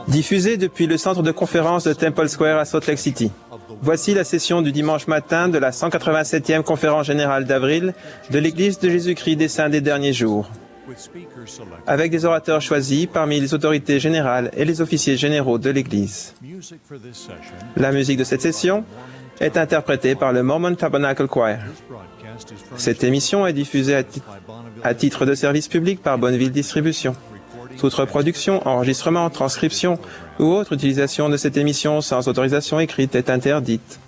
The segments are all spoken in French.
Diffusé depuis le centre de conférence de Temple Square à Salt Lake City. Voici la session du dimanche matin de la 187e conférence générale d'avril de l'Église de Jésus-Christ des Saints des Derniers Jours, avec des orateurs choisis parmi les autorités générales et les officiers généraux de l'Église. La musique de cette session est interprétée par le Mormon Tabernacle Choir. Cette émission est diffusée à titre de service public par Bonneville Distribution. Toute reproduction, enregistrement, transcription ou autre utilisation de cette émission sans autorisation écrite est interdite.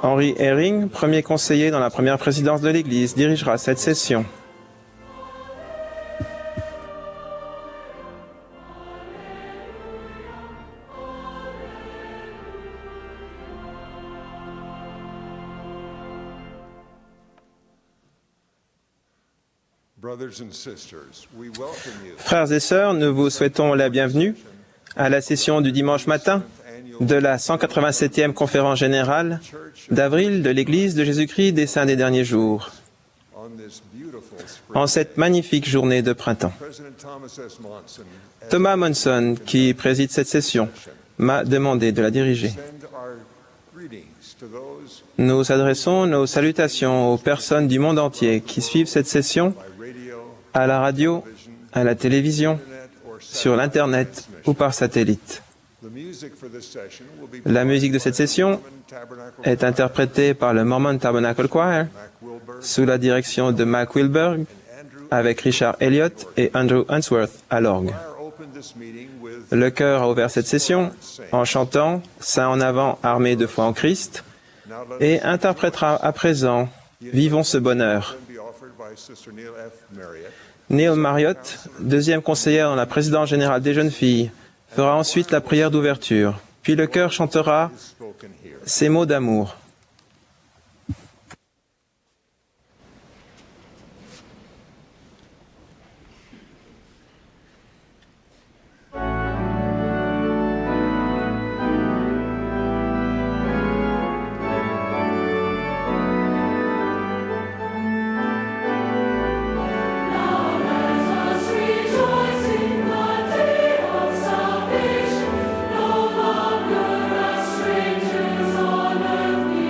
Henry Eyring, premier conseiller dans la première présidence de l'Église, dirigera cette session. Frères et sœurs, nous vous souhaitons la bienvenue à la session du dimanche matin de la 187e conférence générale d'avril de l'Église de Jésus-Christ des Saints des Derniers Jours, en cette magnifique journée de printemps. Thomas Monson, qui préside cette session, m'a demandé de la diriger. Nous adressons nos salutations aux personnes du monde entier qui suivent cette session à la radio, à la télévision, sur l'Internet ou par satellite. La musique de cette session est interprétée par le Mormon Tabernacle Choir sous la direction de Mac Wilberg avec Richard Elliott et Andrew Unsworth à l'orgue. Le chœur a ouvert cette session en chantant « Saint en avant, armé de foi en Christ » et interprétera à présent « Vivons ce bonheur ». Neil Marriott, deuxième conseillère dans la présidence générale des jeunes filles, fera ensuite la prière d'ouverture. Puis le chœur chantera ces mots d'amour. Strangers on earth.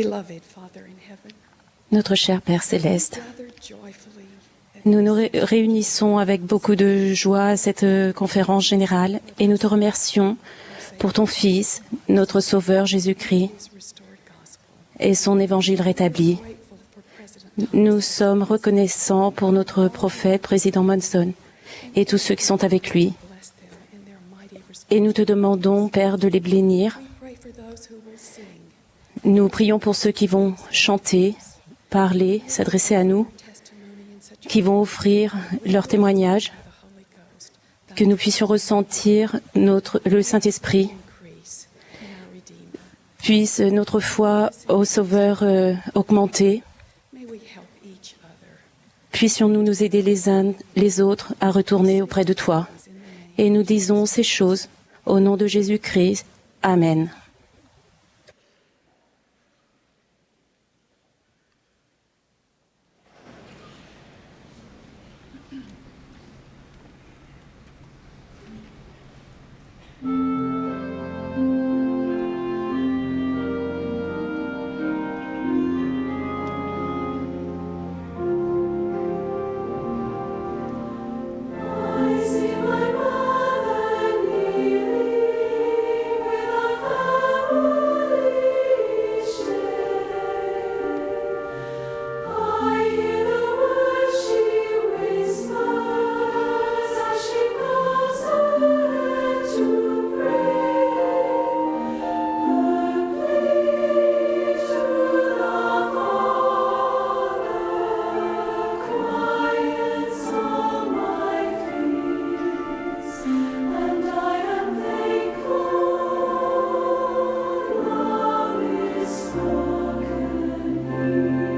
Beloved Father in heaven, Notre cher Père céleste, gather joyfully at nous nous réunissons avec beaucoup de joie à cette conférence générale et nous te remercions pour ton Fils, notre Sauveur Jésus-Christ His restored gospel. et son évangile rétabli. Grateful for President Nous sommes reconnaissants pour notre prophète, président Monson, et tous ceux qui sont avec lui. bless them in their mighty response. Et nous te demandons, Père, de les bénir. We pray for those who will sing Nous prions pour ceux qui vont chanter, parler, s'adresser à nous, testimony in such qui vont offrir leur témoignage, the Holy Ghost que nous puissions ressentir le Saint-Esprit, increase in our Redeemer. puisse notre foi au Sauveur augmenter. May we help each other Puissions-nous nous aider les uns les autres à retourner auprès de toi. in the name Et nous disons ces choses au nom de Jésus-Christ. Amen. I see my mother kneeling with our family share. I hear the words she whispers as she bows her head to pray. Her plea to the Father quiets all my fears, and I am thankful. Love is spoken and I am thankful.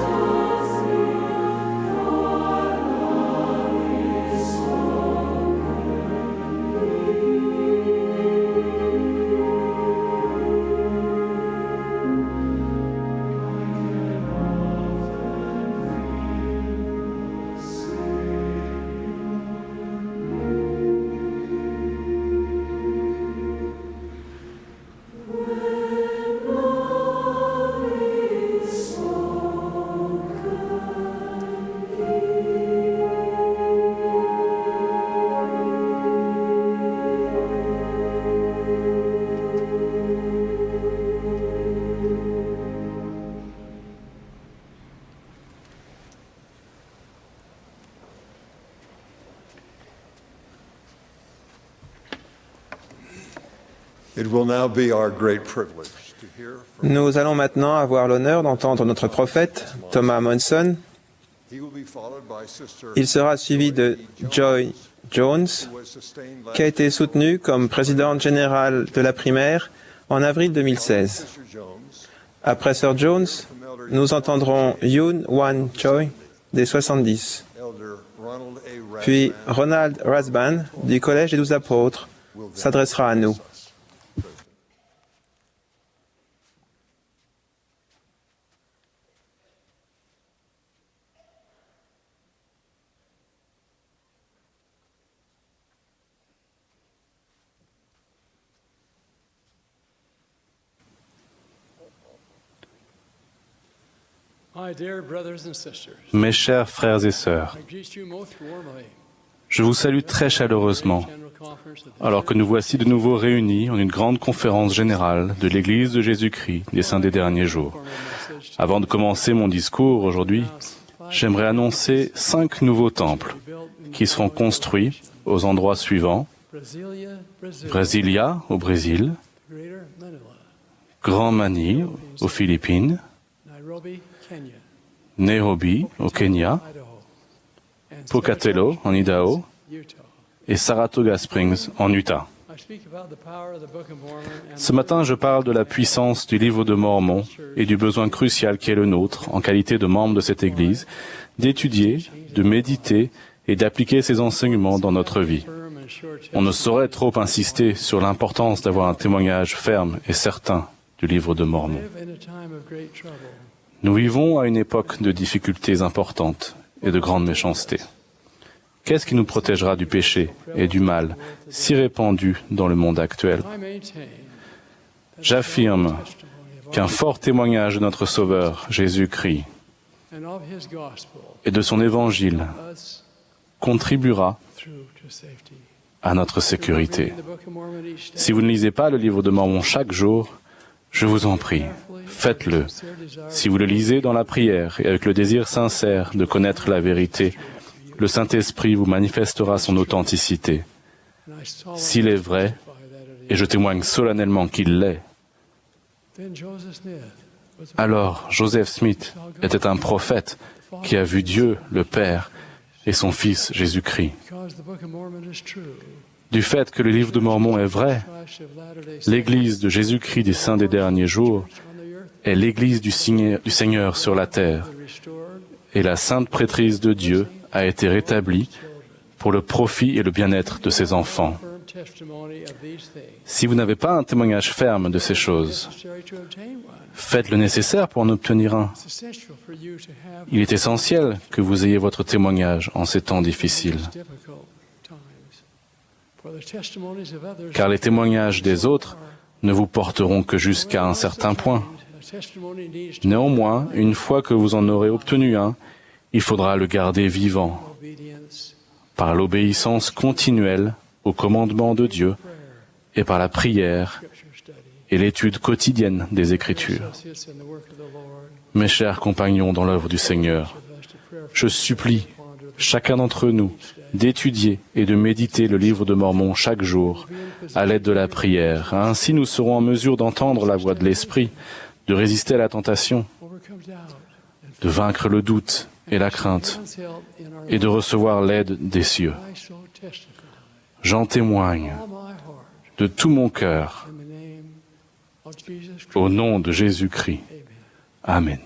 Christus near, for love is It will now be our great privilege to hear from Nous allons maintenant avoir l'honneur d'entendre notre prophète, Thomas Monson. he will be followed by Sister Il sera suivi de Joy Jones, who was sustained qui a last été soutenue comme présidente générale de la primaire en avril 2016. Mr. Jones, Après Sir Jones, nous entendrons Yoon Wan Choi des 70, Elder Ronald A. puis Rasband Ronald Rasband du Collège des 12 Apôtres will then s'adressera à nous. address us. Mes chers frères et sœurs, je vous salue très chaleureusement, alors que nous voici de nouveau réunis en une grande conférence générale de l'Église de Jésus-Christ des Saints des derniers jours. Avant de commencer mon discours aujourd'hui, j'aimerais annoncer 5 nouveaux temples qui seront construits aux endroits suivants: Brasilia au Brésil, Grand Manille aux Philippines, Nairobi au Kenya, Pocatello en Idaho et Saratoga Springs en Utah. Ce matin, je parle de la puissance du livre de Mormon et du besoin crucial qui est le nôtre, en qualité de membre de cette Église, d'étudier, de méditer et d'appliquer ces enseignements dans notre vie. On ne saurait trop insister sur l'importance d'avoir un témoignage ferme et certain du livre de Mormon. Nous vivons à une époque de difficultés importantes et de grande méchanceté. Qu'est-ce qui nous protégera du péché et du mal si répandu dans le monde actuel? J'affirme qu'un fort témoignage de notre Sauveur, Jésus-Christ, et de son Évangile contribuera à notre sécurité. Si vous ne lisez pas le livre de Mormon chaque jour, je vous en prie, faites-le. Si vous le lisez dans la prière et avec le désir sincère de connaître la vérité, le Saint-Esprit vous manifestera son authenticité. S'il est vrai, et je témoigne solennellement qu'il l'est, alors Joseph Smith était un prophète qui a vu Dieu, le Père, et son Fils Jésus-Christ. Du fait que le livre de Mormon est vrai, l'Église de Jésus-Christ des Saints des derniers jours est l'Église du Seigneur sur la terre, et la sainte prêtrise de Dieu a été rétablie pour le profit et le bien-être de ses enfants. Si vous n'avez pas un témoignage ferme de ces choses, faites le nécessaire pour en obtenir un. Il est essentiel que vous ayez votre témoignage en ces temps difficiles, car les témoignages des autres ne vous porteront que jusqu'à un certain point. Néanmoins, une fois que vous en aurez obtenu un, il faudra le garder vivant par l'obéissance continuelle aux commandements de Dieu et par la prière et l'étude quotidienne des Écritures. Mes chers compagnons dans l'œuvre du Seigneur, je supplie chacun d'entre nous d'étudier et de méditer le livre de Mormon chaque jour à l'aide de la prière. Ainsi, nous serons en mesure d'entendre la voix de l'Esprit, de résister à la tentation, de vaincre le doute et la crainte, et de recevoir l'aide des cieux. J'en témoigne de tout mon cœur, au nom de Jésus-Christ. Amen.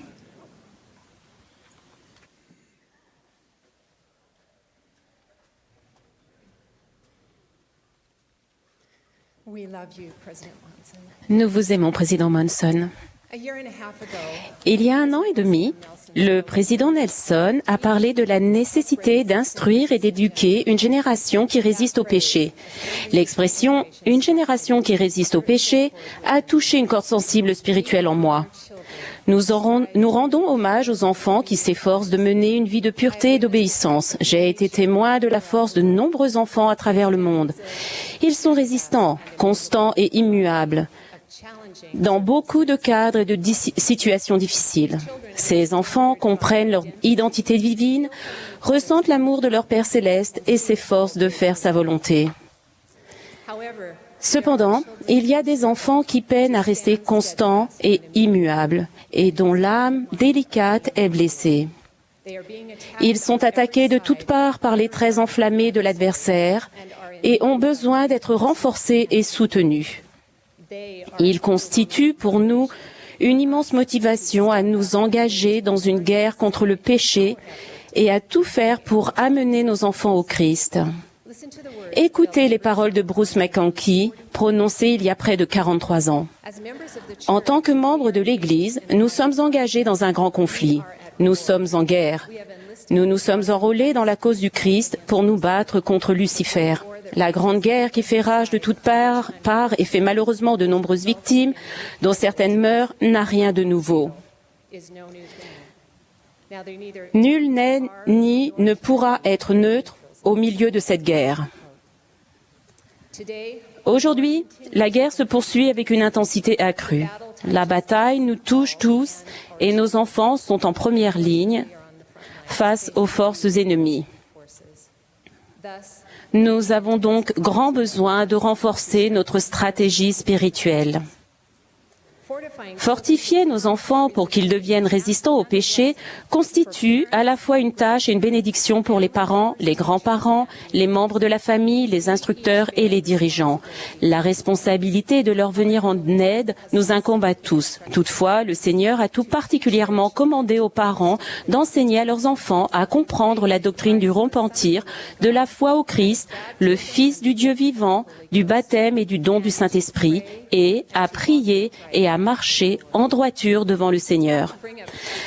We love you, President Monson. Nous vous aimons, Président Monson. A year and a half ago, Il y a 1 an et demi, le président Nelson a parlé de la nécessité d'instruire et d'éduquer une génération qui résiste au péché. L'expression « une génération qui résiste au péché » a touché une corde sensible spirituelle en moi. Nous rendons hommage aux enfants qui s'efforcent de mener une vie de pureté et d'obéissance. J'ai été témoin de la force de nombreux enfants à travers le monde. Ils sont résistants, constants et immuables dans beaucoup de cadres et de situations difficiles. Ces enfants comprennent leur identité divine, ressentent l'amour de leur Père céleste et s'efforcent de faire sa volonté. however, Cependant, il y a des enfants qui peinent à rester constants et immuables et dont l'âme délicate est blessée. they are being attacked Ils sont attaqués de toutes parts par les traits enflammés de l'adversaire et ont besoin d'être renforcés et soutenus. Ils constituent pour nous une immense motivation à nous engager dans une guerre contre le péché et à tout faire pour amener nos enfants au Christ. Écoutez les paroles de Bruce McConkie, prononcées il y a près de 43 ans. En tant que membres de l'Église, nous sommes engagés dans un grand conflit. Nous sommes en guerre. Nous nous sommes enrôlés dans la cause du Christ pour nous battre contre Lucifer. La grande guerre qui fait rage de toutes parts et fait malheureusement de nombreuses victimes, dont certaines meurent, n'a rien de nouveau. Nul n'est ni ne pourra être neutre au milieu de cette guerre. Aujourd'hui, la guerre se poursuit avec une intensité accrue. La bataille nous touche tous et nos enfants sont en première ligne face aux forces ennemies. Nous avons donc grand besoin de renforcer notre stratégie spirituelle. Fortifier nos enfants pour qu'ils deviennent résistants au péché constitue à la fois une tâche et une bénédiction pour les parents, les grands-parents, les membres de la famille, les instructeurs et les dirigeants. La responsabilité de leur venir en aide nous incombe à tous. Toutefois, le Seigneur a tout particulièrement commandé aux parents d'enseigner à leurs enfants à comprendre la doctrine du repentir, de la foi au Christ, le Fils du Dieu vivant, du baptême et du don du Saint-Esprit, et à prier et à marcher en droiture devant le Seigneur.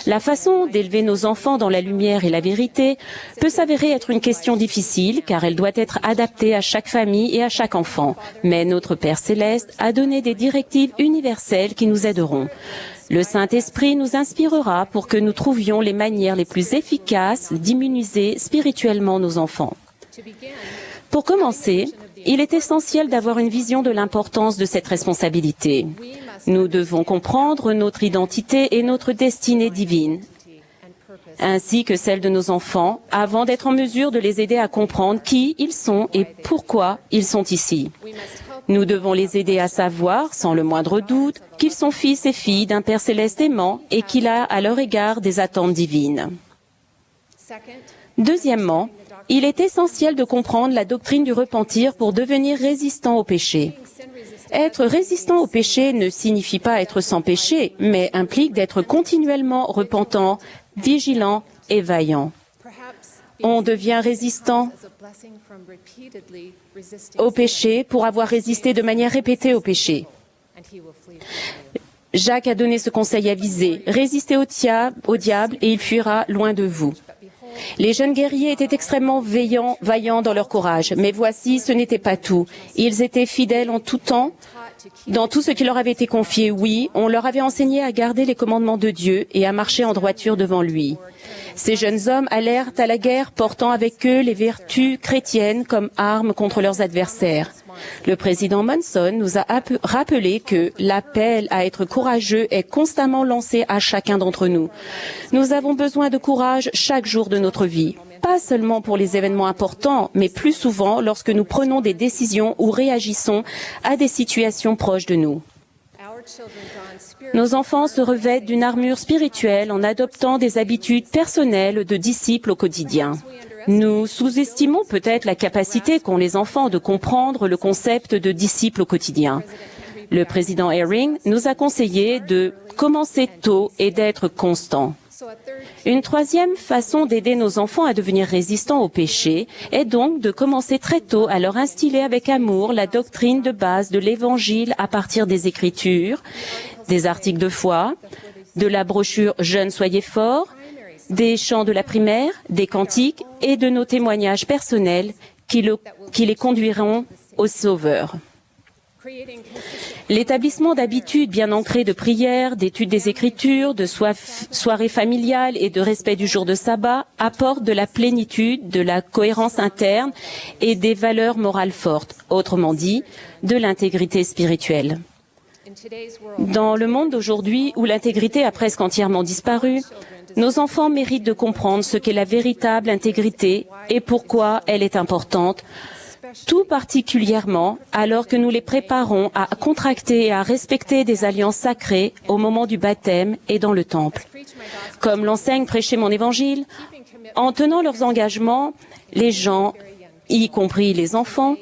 La façon d'élever nos enfants dans la lumière et la vérité peut s'avérer être une question difficile car elle doit être adaptée à chaque famille et à chaque enfant. Mais notre Père Céleste a donné des directives universelles qui nous aideront. Le Saint-Esprit nous inspirera pour que nous trouvions les manières les plus efficaces d'immuniser spirituellement nos enfants. Pour commencer, il est essentiel d'avoir une vision de l'importance de cette responsabilité. Nous devons comprendre notre identité et notre destinée divine, ainsi que celle de nos enfants, avant d'être en mesure de les aider à comprendre qui ils sont et pourquoi ils sont ici. Nous devons les aider à savoir, sans le moindre doute, qu'ils sont fils et filles d'un Père céleste aimant et qu'il a à leur égard des attentes divines. Deuxièmement, il est essentiel de comprendre la doctrine du repentir pour devenir résistant au péché. Être résistant au péché ne signifie pas être sans péché, mais implique d'être continuellement repentant, vigilant et vaillant. On devient résistant au péché pour avoir résisté de manière répétée au péché. Jacques a donné ce conseil avisé, résistez au diable et il fuira loin de vous. Les jeunes guerriers étaient extrêmement vaillants dans leur courage, mais voici, ce n'était pas tout. Ils étaient fidèles en tout temps, dans tout ce qui leur avait été confié. Oui, on leur avait enseigné à garder les commandements de Dieu et à marcher en droiture devant lui. Ces jeunes hommes allèrent à la guerre portant avec eux les vertus chrétiennes comme armes contre leurs adversaires. Le président Monson nous a rappelé que l'appel à être courageux est constamment lancé à chacun d'entre nous. Nous avons besoin de courage chaque jour de notre vie, pas seulement pour les événements importants, mais plus souvent lorsque nous prenons des décisions ou réagissons à des situations proches de nous. Nos enfants se revêtent d'une armure spirituelle en adoptant des habitudes personnelles de disciples au quotidien. Nous sous-estimons peut-être la capacité qu'ont les enfants de comprendre le concept de disciple au quotidien. Le président Eyring nous a conseillé de commencer tôt et d'être constant. Une troisième façon d'aider nos enfants à devenir résistants au péché est donc de commencer très tôt à leur instiller avec amour la doctrine de base de l'Évangile à partir des Écritures, des articles de foi, de la brochure « Jeunes, soyez forts », des chants de la primaire, des cantiques et de nos témoignages personnels qui les conduiront au Sauveur. L'établissement d'habitudes bien ancrées de prière, d'études des Écritures, de soirées familiales et de respect du jour de sabbat apporte de la plénitude, de la cohérence interne et des valeurs morales fortes, autrement dit, de l'intégrité spirituelle. Dans le monde d'aujourd'hui où l'intégrité a presque entièrement disparu, nos enfants méritent de comprendre ce qu'est la véritable intégrité et pourquoi elle est importante, tout particulièrement alors que nous les préparons à contracter et à respecter des alliances sacrées au moment du baptême et dans le temple. Comme l'enseigne prêcher mon évangile, en tenant leurs engagements, les gens, y compris les enfants,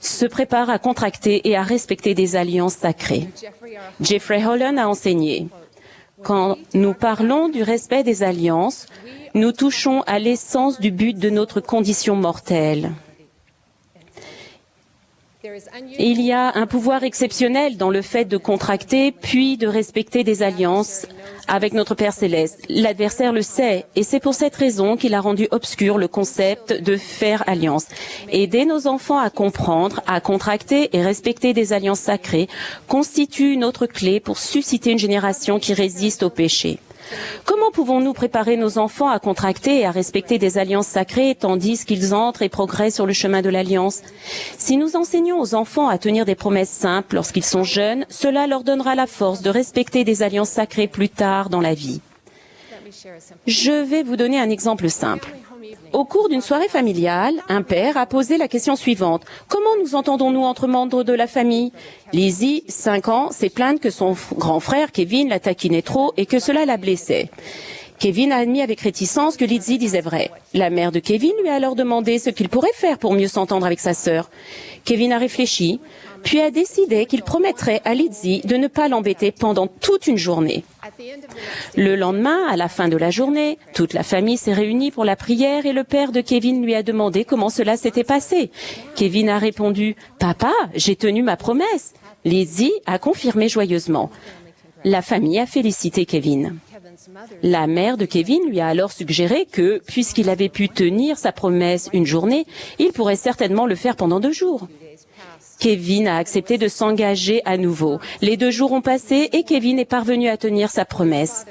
se préparent à contracter et à respecter des alliances sacrées. Jeffrey Holland a enseigné, quand nous parlons du respect des alliances, nous touchons à l'essence du but de notre condition mortelle. Il y a un pouvoir exceptionnel dans le fait de contracter puis de respecter des alliances avec notre Père Céleste. L'adversaire le sait et c'est pour cette raison qu'il a rendu obscur le concept de faire alliance. Aider nos enfants à comprendre, à contracter et respecter des alliances sacrées constitue une autre clé pour susciter une génération qui résiste au péché. Comment pouvons-nous préparer nos enfants à contracter et à respecter des alliances sacrées tandis qu'ils entrent et progressent sur le chemin de l'alliance? Si nous enseignons aux enfants à tenir des promesses simples lorsqu'ils sont jeunes, cela leur donnera la force de respecter des alliances sacrées plus tard dans la vie. Je vais vous donner un exemple simple. Au cours d'une soirée familiale, un père a posé la question suivante. Comment nous entendons-nous entre membres de la famille? Lizzie, 5 ans, s'est plainte que son grand frère, Kevin, la taquinait trop et que cela la blessait. Kevin a admis avec réticence que Lizzie disait vrai. La mère de Kevin lui a alors demandé ce qu'il pourrait faire pour mieux s'entendre avec sa sœur. Kevin a réfléchi, puis a décidé qu'il promettrait à Lizzie de ne pas l'embêter pendant toute une journée. Le lendemain, à la fin de la journée, toute la famille s'est réunie pour la prière et le père de Kevin lui a demandé comment cela s'était passé. Kevin a répondu « Papa, j'ai tenu ma promesse ». Lizzie a confirmé joyeusement. La famille a félicité Kevin. La mère de Kevin lui a alors suggéré que, puisqu'il avait pu tenir sa promesse une journée, il pourrait certainement le faire pendant 2 jours. Kevin a accepté de s'engager à nouveau. Les 2 jours ont passé et Kevin est parvenu à tenir sa promesse.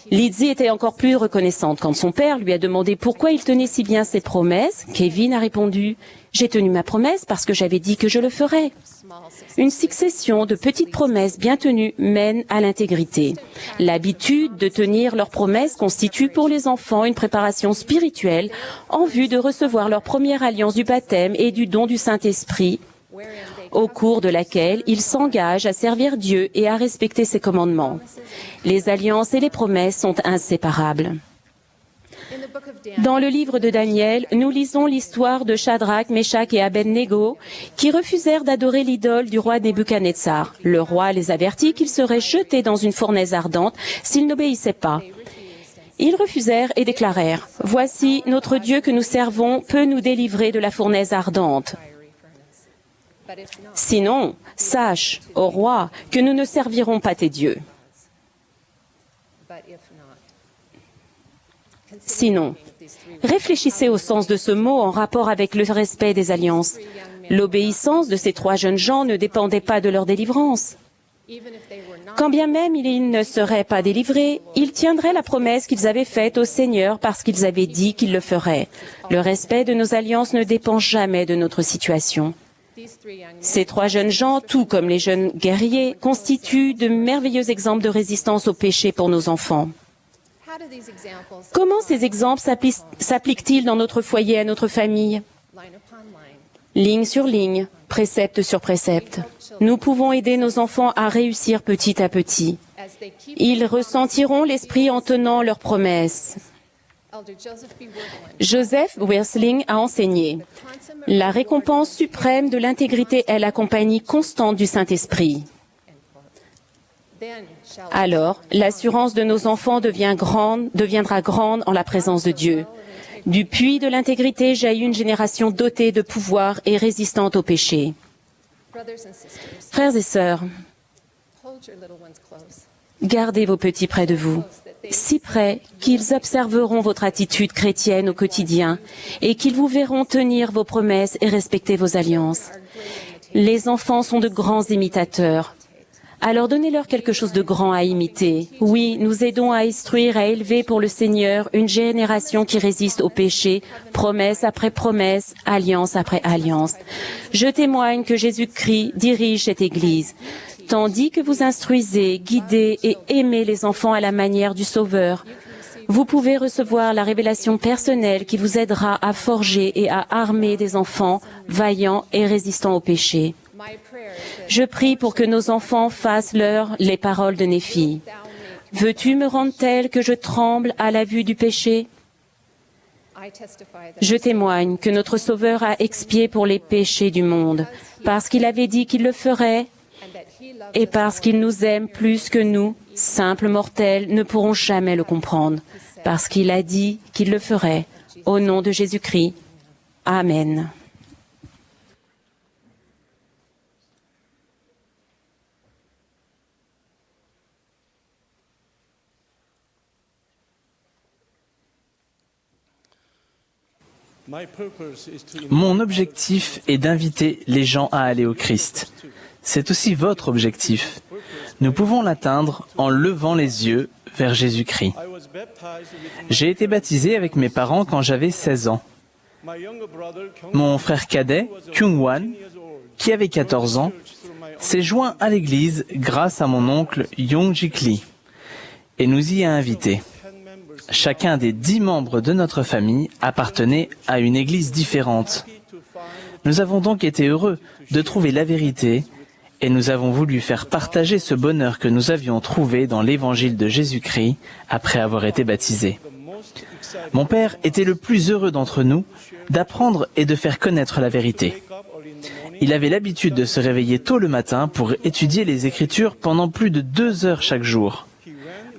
Lizzie était encore plus reconnaissante quand son père lui a demandé pourquoi il tenait si bien ses promesses. Kevin a répondu « J'ai tenu ma promesse parce que j'avais dit que je le ferais ». Une succession de petites promesses bien tenues mène à l'intégrité. L'habitude de tenir leurs promesses constitue pour les enfants une préparation spirituelle en vue de recevoir leur première alliance du baptême et du don du Saint-Esprit, au cours de laquelle ils s'engagent à servir Dieu et à respecter ses commandements. Les alliances et les promesses sont inséparables. Dans le livre de Daniel, nous lisons l'histoire de Shadrach, Meshach et Abednego qui refusèrent d'adorer l'idole du roi Nebuchadnezzar. Le roi les avertit qu'ils seraient jetés dans une fournaise ardente s'ils n'obéissaient pas. Ils refusèrent et déclarèrent « Voici, notre Dieu que nous servons peut nous délivrer de la fournaise ardente. Sinon, sache, ô roi, que nous ne servirons pas tes dieux. » Sinon, réfléchissez au sens de ce mot en rapport avec le respect des alliances. L'obéissance de ces 3 jeunes gens ne dépendait pas de leur délivrance. Quand bien même ils ne seraient pas délivrés, ils tiendraient la promesse qu'ils avaient faite au Seigneur parce qu'ils avaient dit qu'ils le feraient. Le respect de nos alliances ne dépend jamais de notre situation. Ces 3 jeunes gens, tout comme les jeunes guerriers, constituent de merveilleux exemples de résistance au péché pour nos enfants. Comment ces exemples s'appliquent-ils dans notre foyer et à notre famille? Ligne sur ligne, précepte sur précepte. Nous pouvons aider nos enfants à réussir petit à petit. Ils ressentiront l'esprit en tenant leurs promesses. Joseph Wersling a enseigné « La récompense suprême de l'intégrité est la compagnie constante du Saint-Esprit. » Alors, l'assurance de nos enfants deviendra grande en la présence de Dieu. Du puits de l'intégrité jaillit une génération dotée de pouvoir et résistante au péché. Frères et sœurs, gardez vos petits près de vous, si près qu'ils observeront votre attitude chrétienne au quotidien et qu'ils vous verront tenir vos promesses et respecter vos alliances. Les enfants sont de grands imitateurs. Alors donnez-leur quelque chose de grand à imiter. Oui, nous aidons à instruire, à élever pour le Seigneur une génération qui résiste au péché, promesse après promesse, alliance après alliance. Je témoigne que Jésus-Christ dirige cette Église. Tandis que vous instruisez, guidez et aimez les enfants à la manière du Sauveur, vous pouvez recevoir la révélation personnelle qui vous aidera à forger et à armer des enfants vaillants et résistants au péché. Je prie pour que nos enfants fassent leur les paroles de Néphi. Veux-tu me rendre tel que je tremble à la vue du péché? Je témoigne que notre Sauveur a expié pour les péchés du monde, parce qu'il avait dit qu'il le ferait et parce qu'il nous aime plus que nous, simples mortels, ne pourront jamais le comprendre, parce qu'il a dit qu'il le ferait. Au nom de Jésus-Christ. Amen. Mon objectif est d'inviter les gens à aller au Christ. C'est aussi votre objectif. Nous pouvons l'atteindre en levant les yeux vers Jésus-Christ. J'ai été baptisé avec mes parents quand j'avais 16 ans. Mon frère cadet, Kyung-wan, qui avait 14 ans, s'est joint à l'église grâce à mon oncle Yong-jik Lee et nous y a invités. Chacun des 10 membres de notre famille appartenait à une église différente. Nous avons donc été heureux de trouver la vérité et nous avons voulu faire partager ce bonheur que nous avions trouvé dans l'évangile de Jésus-Christ après avoir été baptisés. Mon père était le plus heureux d'entre nous d'apprendre et de faire connaître la vérité. Il avait l'habitude de se réveiller tôt le matin pour étudier les Écritures pendant plus de 2 heures chaque jour.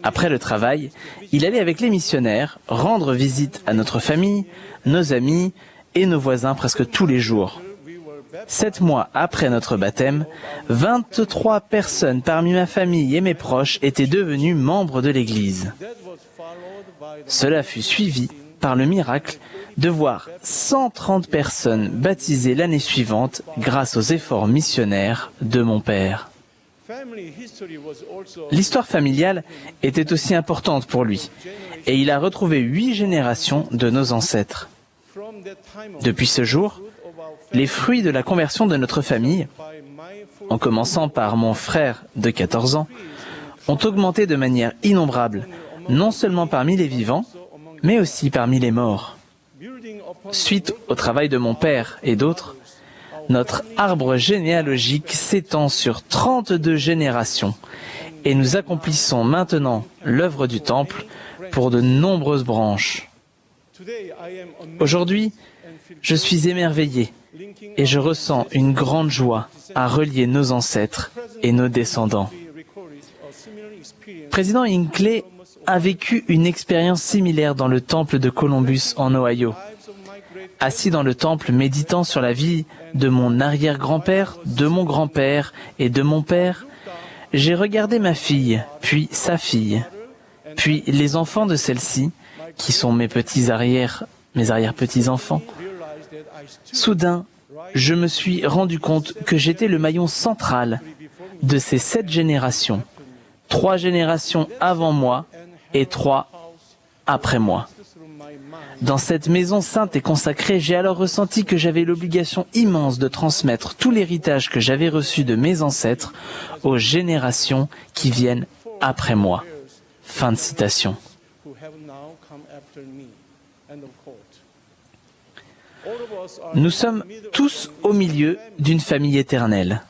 Après le travail, il allait avec les missionnaires rendre visite à notre famille, nos amis et nos voisins presque tous les jours. 7 mois après notre baptême, 23 personnes parmi ma famille et mes proches étaient devenues membres de l'Église. Cela fut suivi par le miracle de voir 130 personnes baptisées l'année suivante grâce aux efforts missionnaires de mon père. L'histoire familiale était aussi importante pour lui, et il a retrouvé 8 générations de nos ancêtres. Depuis ce jour, les fruits de la conversion de notre famille, en commençant par mon frère de 14 ans, ont augmenté de manière innombrable, non seulement parmi les vivants, mais aussi parmi les morts. Suite au travail de mon père et d'autres, notre arbre généalogique s'étend sur 32 générations et nous accomplissons maintenant l'œuvre du Temple pour de nombreuses branches. Aujourd'hui, je suis émerveillé et je ressens une grande joie à relier nos ancêtres et nos descendants. Président Hinckley a vécu une expérience similaire dans le temple de Columbus en Ohio. Assis dans le temple méditant sur la vie de mon arrière-grand-père, de mon grand-père et de mon père, j'ai regardé ma fille, puis sa fille, puis les enfants de celle-ci, qui sont mes arrière-petits-enfants. Soudain, je me suis rendu compte que j'étais le maillon central de ces 7 générations, 3 générations avant moi et 3 après moi. Dans cette maison sainte et consacrée, j'ai alors ressenti que j'avais l'obligation immense de transmettre tout l'héritage que j'avais reçu de mes ancêtres aux générations qui viennent après moi. Fin de citation. Nous sommes tous au milieu d'une famille éternelle.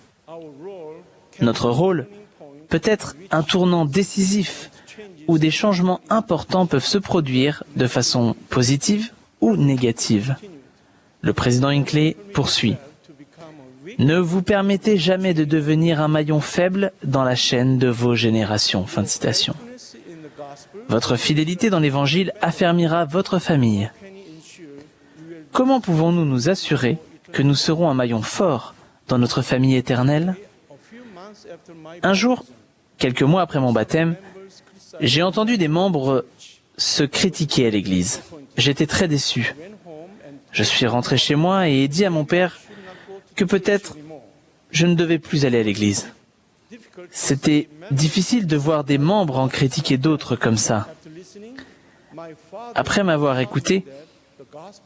Notre rôle peut être un tournant décisif où des changements importants peuvent se produire de façon positive ou négative. Le président Hinckley poursuit. Ne vous permettez jamais de devenir un maillon faible dans la chaîne de vos générations. Fin de citation. Votre fidélité dans l'Évangile affermira votre famille. Comment pouvons-nous nous assurer que nous serons un maillon fort dans notre famille éternelle? Un jour, quelques mois après mon baptême, j'ai entendu des membres se critiquer à l'église. J'étais très déçu. Je suis rentré chez moi et ai dit à mon père que peut-être je ne devais plus aller à l'église. C'était difficile de voir des membres en critiquer d'autres comme ça. Après m'avoir écouté,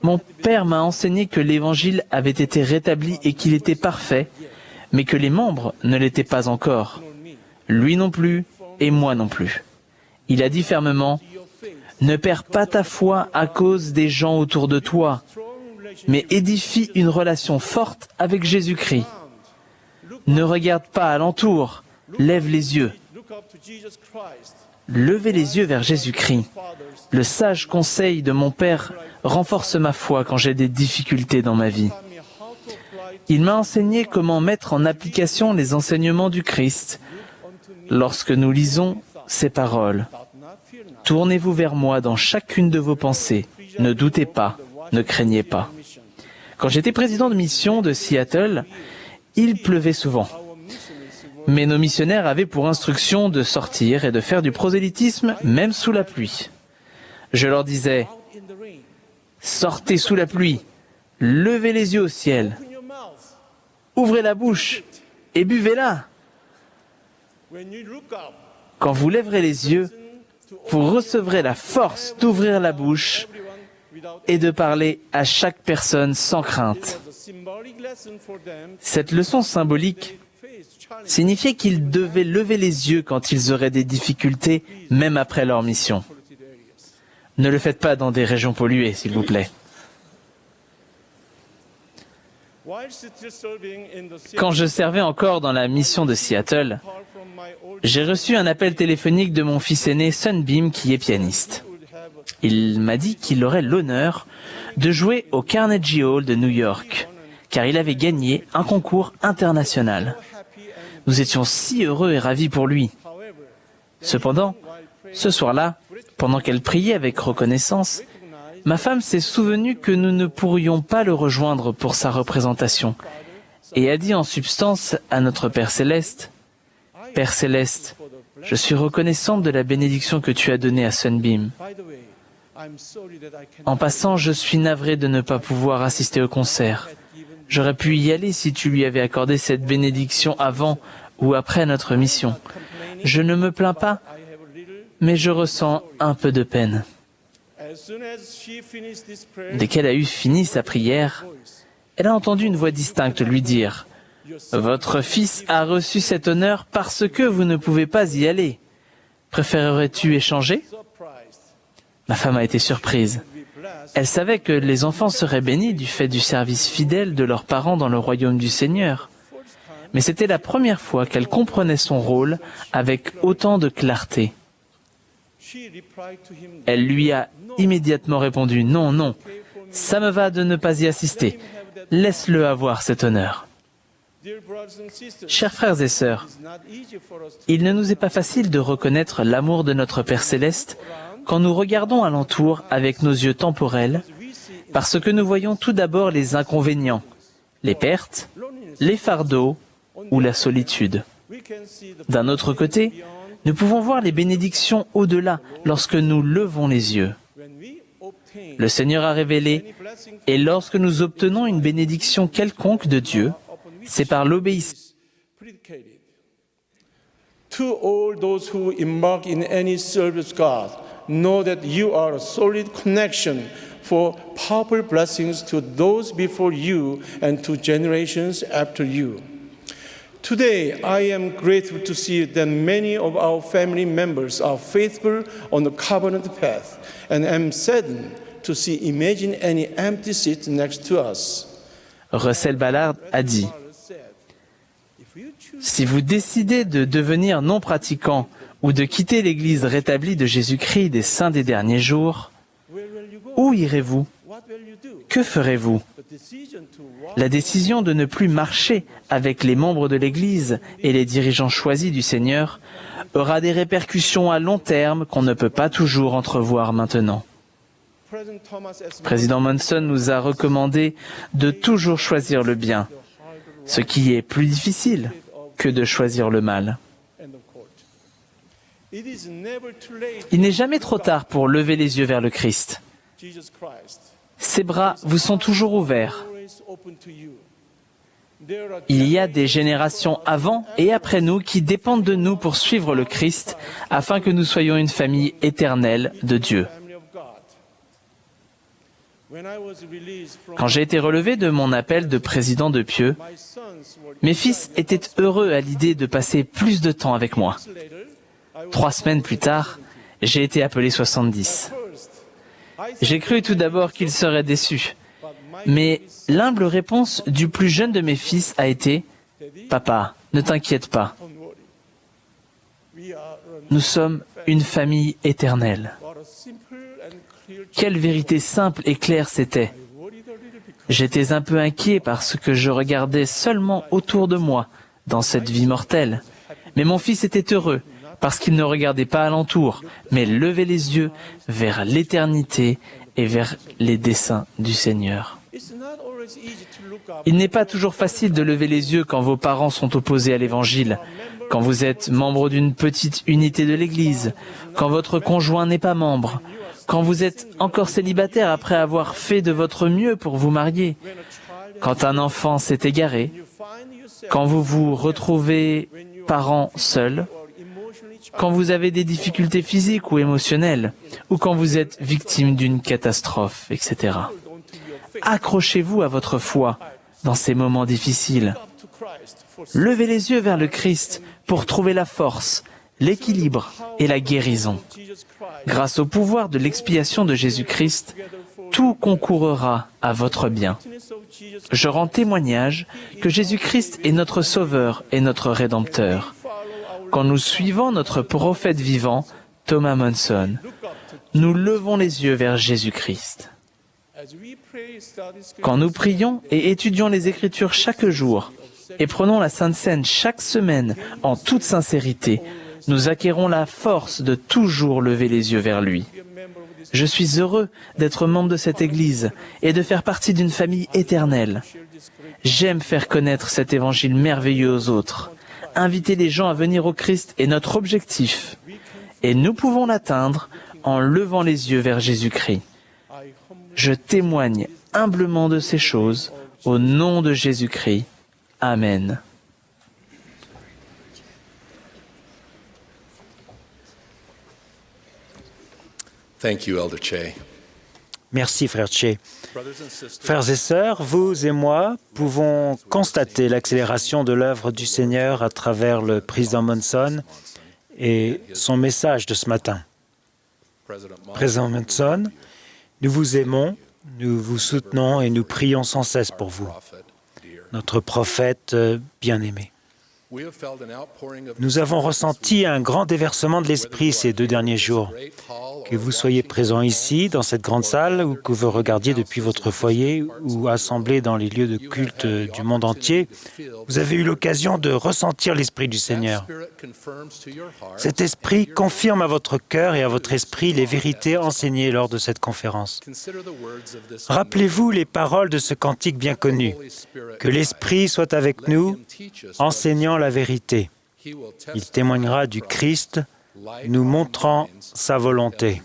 mon père m'a enseigné que l'évangile avait été rétabli et qu'il était parfait, mais que les membres ne l'étaient pas encore. Lui non plus et moi non plus. Il a dit fermement, « Ne perds pas ta foi à cause des gens autour de toi, mais édifie une relation forte avec Jésus-Christ. Ne regarde pas alentour, lève les yeux. levez les yeux vers Jésus-Christ. Le sage conseil de mon Père renforce ma foi quand j'ai des difficultés dans ma vie. Il m'a enseigné comment mettre en application les enseignements du Christ lorsque nous lisons ces paroles. Tournez-vous vers moi dans chacune de vos pensées. Ne doutez pas, ne craignez pas. Quand j'étais président de mission de Seattle, il pleuvait souvent. Mais nos missionnaires avaient pour instruction de sortir et de faire du prosélytisme même sous la pluie. Je leur disais, sortez sous la pluie, levez les yeux au ciel, ouvrez la bouche et buvez-la. Quand vous lèverez les yeux, vous recevrez la force d'ouvrir la bouche et de parler à chaque personne sans crainte. Cette leçon symbolique signifiait qu'ils devaient lever les yeux quand ils auraient des difficultés, même après leur mission. Ne le faites pas dans des régions polluées, s'il vous plaît. Quand je servais encore dans la mission de Seattle, j'ai reçu un appel téléphonique de mon fils aîné Sunbeam qui est pianiste. Il m'a dit qu'il aurait l'honneur de jouer au Carnegie Hall de New York, car il avait gagné un concours international. Nous étions si heureux et ravis pour lui. Cependant, ce soir-là, pendant qu'elle priait avec reconnaissance, ma femme s'est souvenue que nous ne pourrions pas le rejoindre pour sa représentation et a dit en substance à notre Père Céleste, « Père Céleste, je suis reconnaissante de la bénédiction que tu as donnée à Sunbeam. En passant, je suis navrée de ne pas pouvoir assister au concert. J'aurais pu y aller si tu lui avais accordé cette bénédiction avant ou après notre mission. Je ne me plains pas, mais je ressens un peu de peine. » Dès qu'elle a eu fini sa prière, elle a entendu une voix distincte lui dire « Votre fils a reçu cet honneur parce que vous ne pouvez pas y aller. Préférerais-tu échanger ?» Ma femme a été surprise. Elle savait que les enfants seraient bénis du fait du service fidèle de leurs parents dans le royaume du Seigneur. Mais c'était la première fois qu'elle comprenait son rôle avec autant de clarté. Elle lui a immédiatement répondu « Non, non, ça me va de ne pas y assister. Laisse-le avoir cet honneur. » Chers frères et sœurs, il ne nous est pas facile de reconnaître l'amour de notre Père Céleste quand nous regardons alentour avec nos yeux temporels, parce que nous voyons tout d'abord les inconvénients, les pertes, les fardeaux ou la solitude. D'un autre côté, nous pouvons voir les bénédictions au-delà lorsque nous levons les yeux. Le Seigneur a révélé, et lorsque nous obtenons une bénédiction quelconque de Dieu, c'est par l'obéissance. To all those who embark in any service God, know that you are a solid connection for powerful blessings to those before you and to generations after you. Today, I am grateful to see that many of our family members are faithful on the covenant path, and am saddened to see imagine any empty seat next to us. Russell Ballard a dit, « Si vous décidez de devenir non-pratiquant ou de quitter l'Église rétablie de Jésus-Christ des saints des derniers jours, où irez-vous? Que ferez-vous? La décision de ne plus marcher avec les membres de l'Église et les dirigeants choisis du Seigneur aura des répercussions à long terme qu'on ne peut pas toujours entrevoir maintenant. Président Monson nous a recommandé de toujours choisir le bien, ce qui est plus difficile que de choisir le mal. Il n'est jamais trop tard pour lever les yeux vers le Christ. Ses bras vous sont toujours ouverts. Il y a des générations avant et après nous qui dépendent de nous pour suivre le Christ afin que nous soyons une famille éternelle de Dieu. Quand j'ai été relevé de mon appel de président de Pieux, mes fils étaient heureux à l'idée de passer plus de temps avec moi. 3 semaines plus tard, j'ai été appelé 70. J'ai cru tout d'abord qu'ils seraient déçus, mais l'humble réponse du plus jeune de mes fils a été « Papa, ne t'inquiète pas. nous sommes une famille éternelle. Quelle vérité simple et claire c'était. J'étais un peu inquiet parce que je regardais seulement autour de moi dans cette vie mortelle. Mais mon fils était heureux parce qu'il ne regardait pas alentour, mais levait les yeux vers l'éternité et vers les desseins du Seigneur. Il n'est pas toujours facile de lever les yeux quand vos parents sont opposés à l'Évangile, quand vous êtes membre d'une petite unité de l'Église, quand votre conjoint n'est pas membre, quand vous êtes encore célibataire après avoir fait de votre mieux pour vous marier, quand un enfant s'est égaré, quand vous vous retrouvez parent seul, quand vous avez des difficultés physiques ou émotionnelles, ou quand vous êtes victime d'une catastrophe, etc. Accrochez-vous à votre foi dans ces moments difficiles. Levez les yeux vers le Christ pour trouver la force, l'équilibre et la guérison. Grâce au pouvoir de l'expiation de Jésus-Christ, tout concourra à votre bien. Je rends témoignage que Jésus-Christ est notre Sauveur et notre Rédempteur. Quand nous suivons notre prophète vivant, Thomas Monson, nous levons les yeux vers Jésus-Christ. Quand nous prions et étudions les Écritures chaque jour et prenons la Sainte Seine chaque semaine en toute sincérité, nous acquérons la force de toujours lever les yeux vers lui. Je suis heureux d'être membre de cette Église et de faire partie d'une famille éternelle. J'aime faire connaître cet évangile merveilleux aux autres. Inviter les gens à venir au Christ est notre objectif. Et nous pouvons l'atteindre en levant les yeux vers Jésus-Christ. Je témoigne humblement de ces choses au nom de Jésus-Christ. Amen. Thank you, Elder Che. Merci, frère Che. Frères et sœurs, vous et moi pouvons constater l'accélération de l'œuvre du Seigneur à travers le président Monson et son message de ce matin. Président Monson, nous vous aimons, nous vous soutenons et nous prions sans cesse pour vous, notre prophète bien-aimé. Nous avons ressenti un grand déversement de l'Esprit ces 2 derniers jours. Que vous soyez présents ici, dans cette grande salle, ou que vous regardiez depuis votre foyer ou assemblés dans les lieux de culte du monde entier, vous avez eu l'occasion de ressentir l'Esprit du Seigneur. Cet Esprit confirme à votre cœur et à votre esprit les vérités enseignées lors de cette conférence. Rappelez-vous les paroles de ce cantique bien connu. Que l'Esprit soit avec nous, enseignant la vérité. Il témoignera du Christ, nous montrant sa volonté.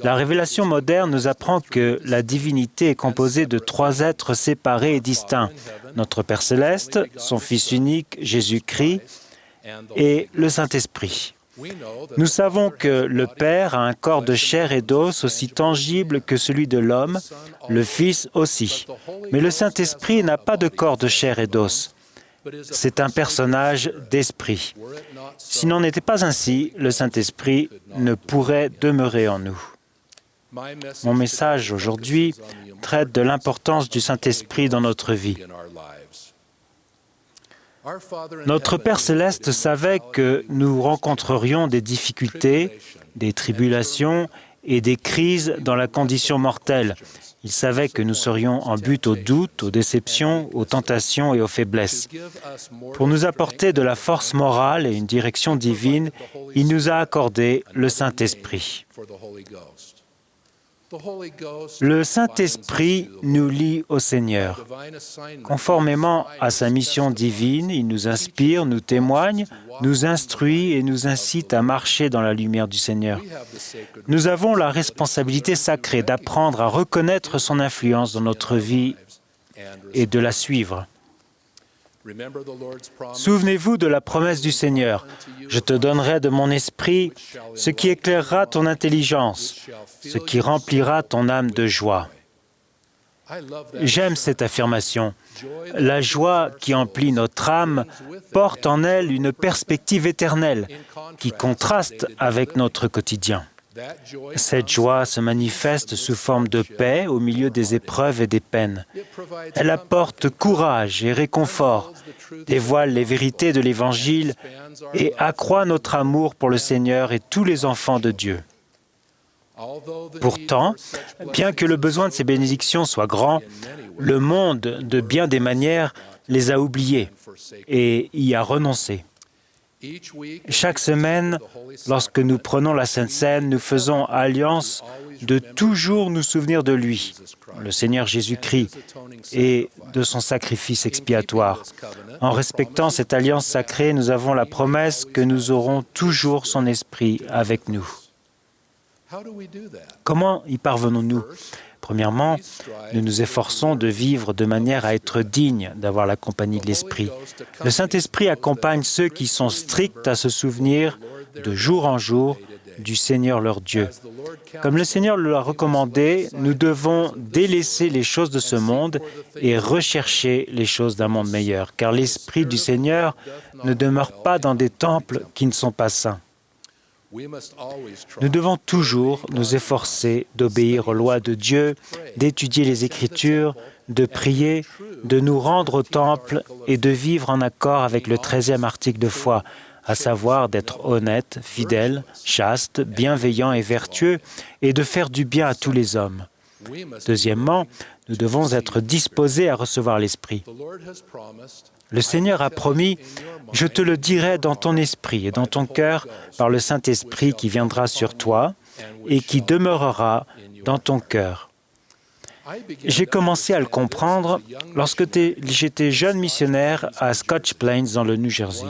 La révélation moderne nous apprend que la divinité est composée de 3 êtres séparés et distincts. Notre Père Céleste, son Fils unique, Jésus-Christ, et le Saint-Esprit. Nous savons que le Père a un corps de chair et d'os aussi tangible que celui de l'homme, le Fils aussi. Mais le Saint-Esprit n'a pas de corps de chair et d'os. C'est un personnage d'esprit. S'il n'en était pas ainsi, le Saint-Esprit ne pourrait demeurer en nous. Mon message aujourd'hui traite de l'importance du Saint-Esprit dans notre vie. Notre Père Céleste savait que nous rencontrerions des difficultés, des tribulations et des crises dans la condition mortelle. Il savait que nous serions en butte aux doutes, aux déceptions, aux tentations et aux faiblesses. Pour nous apporter de la force morale et une direction divine, il nous a accordé le Saint-Esprit. Le Saint-Esprit nous lie au Seigneur. Conformément à sa mission divine, il nous inspire, nous témoigne, nous instruit et nous incite à marcher dans la lumière du Seigneur. Nous avons la responsabilité sacrée d'apprendre à reconnaître son influence dans notre vie et de la suivre. Souvenez-vous de la promesse du Seigneur. « Je te donnerai de mon esprit ce qui éclairera ton intelligence, ce qui remplira ton âme de joie. » J'aime cette affirmation. La joie qui emplit notre âme porte en elle une perspective éternelle qui contraste avec notre quotidien. Cette joie se manifeste sous forme de paix au milieu des épreuves et des peines. Elle apporte courage et réconfort, dévoile les vérités de l'Évangile et accroît notre amour pour le Seigneur et tous les enfants de Dieu. Pourtant, bien que le besoin de ces bénédictions soit grand, le monde, de bien des manières, les a oubliées et y a renoncé. Chaque semaine, lorsque nous prenons la Sainte Seine, nous faisons alliance de toujours nous souvenir de lui, le Seigneur Jésus-Christ, et de son sacrifice expiatoire. En respectant cette alliance sacrée, nous avons la promesse que nous aurons toujours son Esprit avec nous. Comment y parvenons-nous? Premièrement, nous nous efforçons de vivre de manière à être dignes d'avoir la compagnie de l'Esprit. Le Saint-Esprit accompagne ceux qui sont stricts à se souvenir de jour en jour du Seigneur leur Dieu. Comme le Seigneur le a recommandé, nous devons délaisser les choses de ce monde et rechercher les choses d'un monde meilleur, car l'Esprit du Seigneur ne demeure pas dans des temples qui ne sont pas saints. Nous devons toujours nous efforcer d'obéir aux lois de Dieu, d'étudier les Écritures, de prier, de nous rendre au temple et de vivre en accord avec le 13e article de foi, à savoir d'être honnête, fidèle, chaste, bienveillant et vertueux, et de faire du bien à tous les hommes. Deuxièmement, nous devons être disposés à recevoir l'Esprit. Le Seigneur a promis « Je te le dirai dans ton esprit et dans ton cœur par le Saint-Esprit qui viendra sur toi et qui demeurera dans ton cœur. » J'ai commencé à le comprendre lorsque j'étais jeune missionnaire à Scotch Plains dans le New Jersey.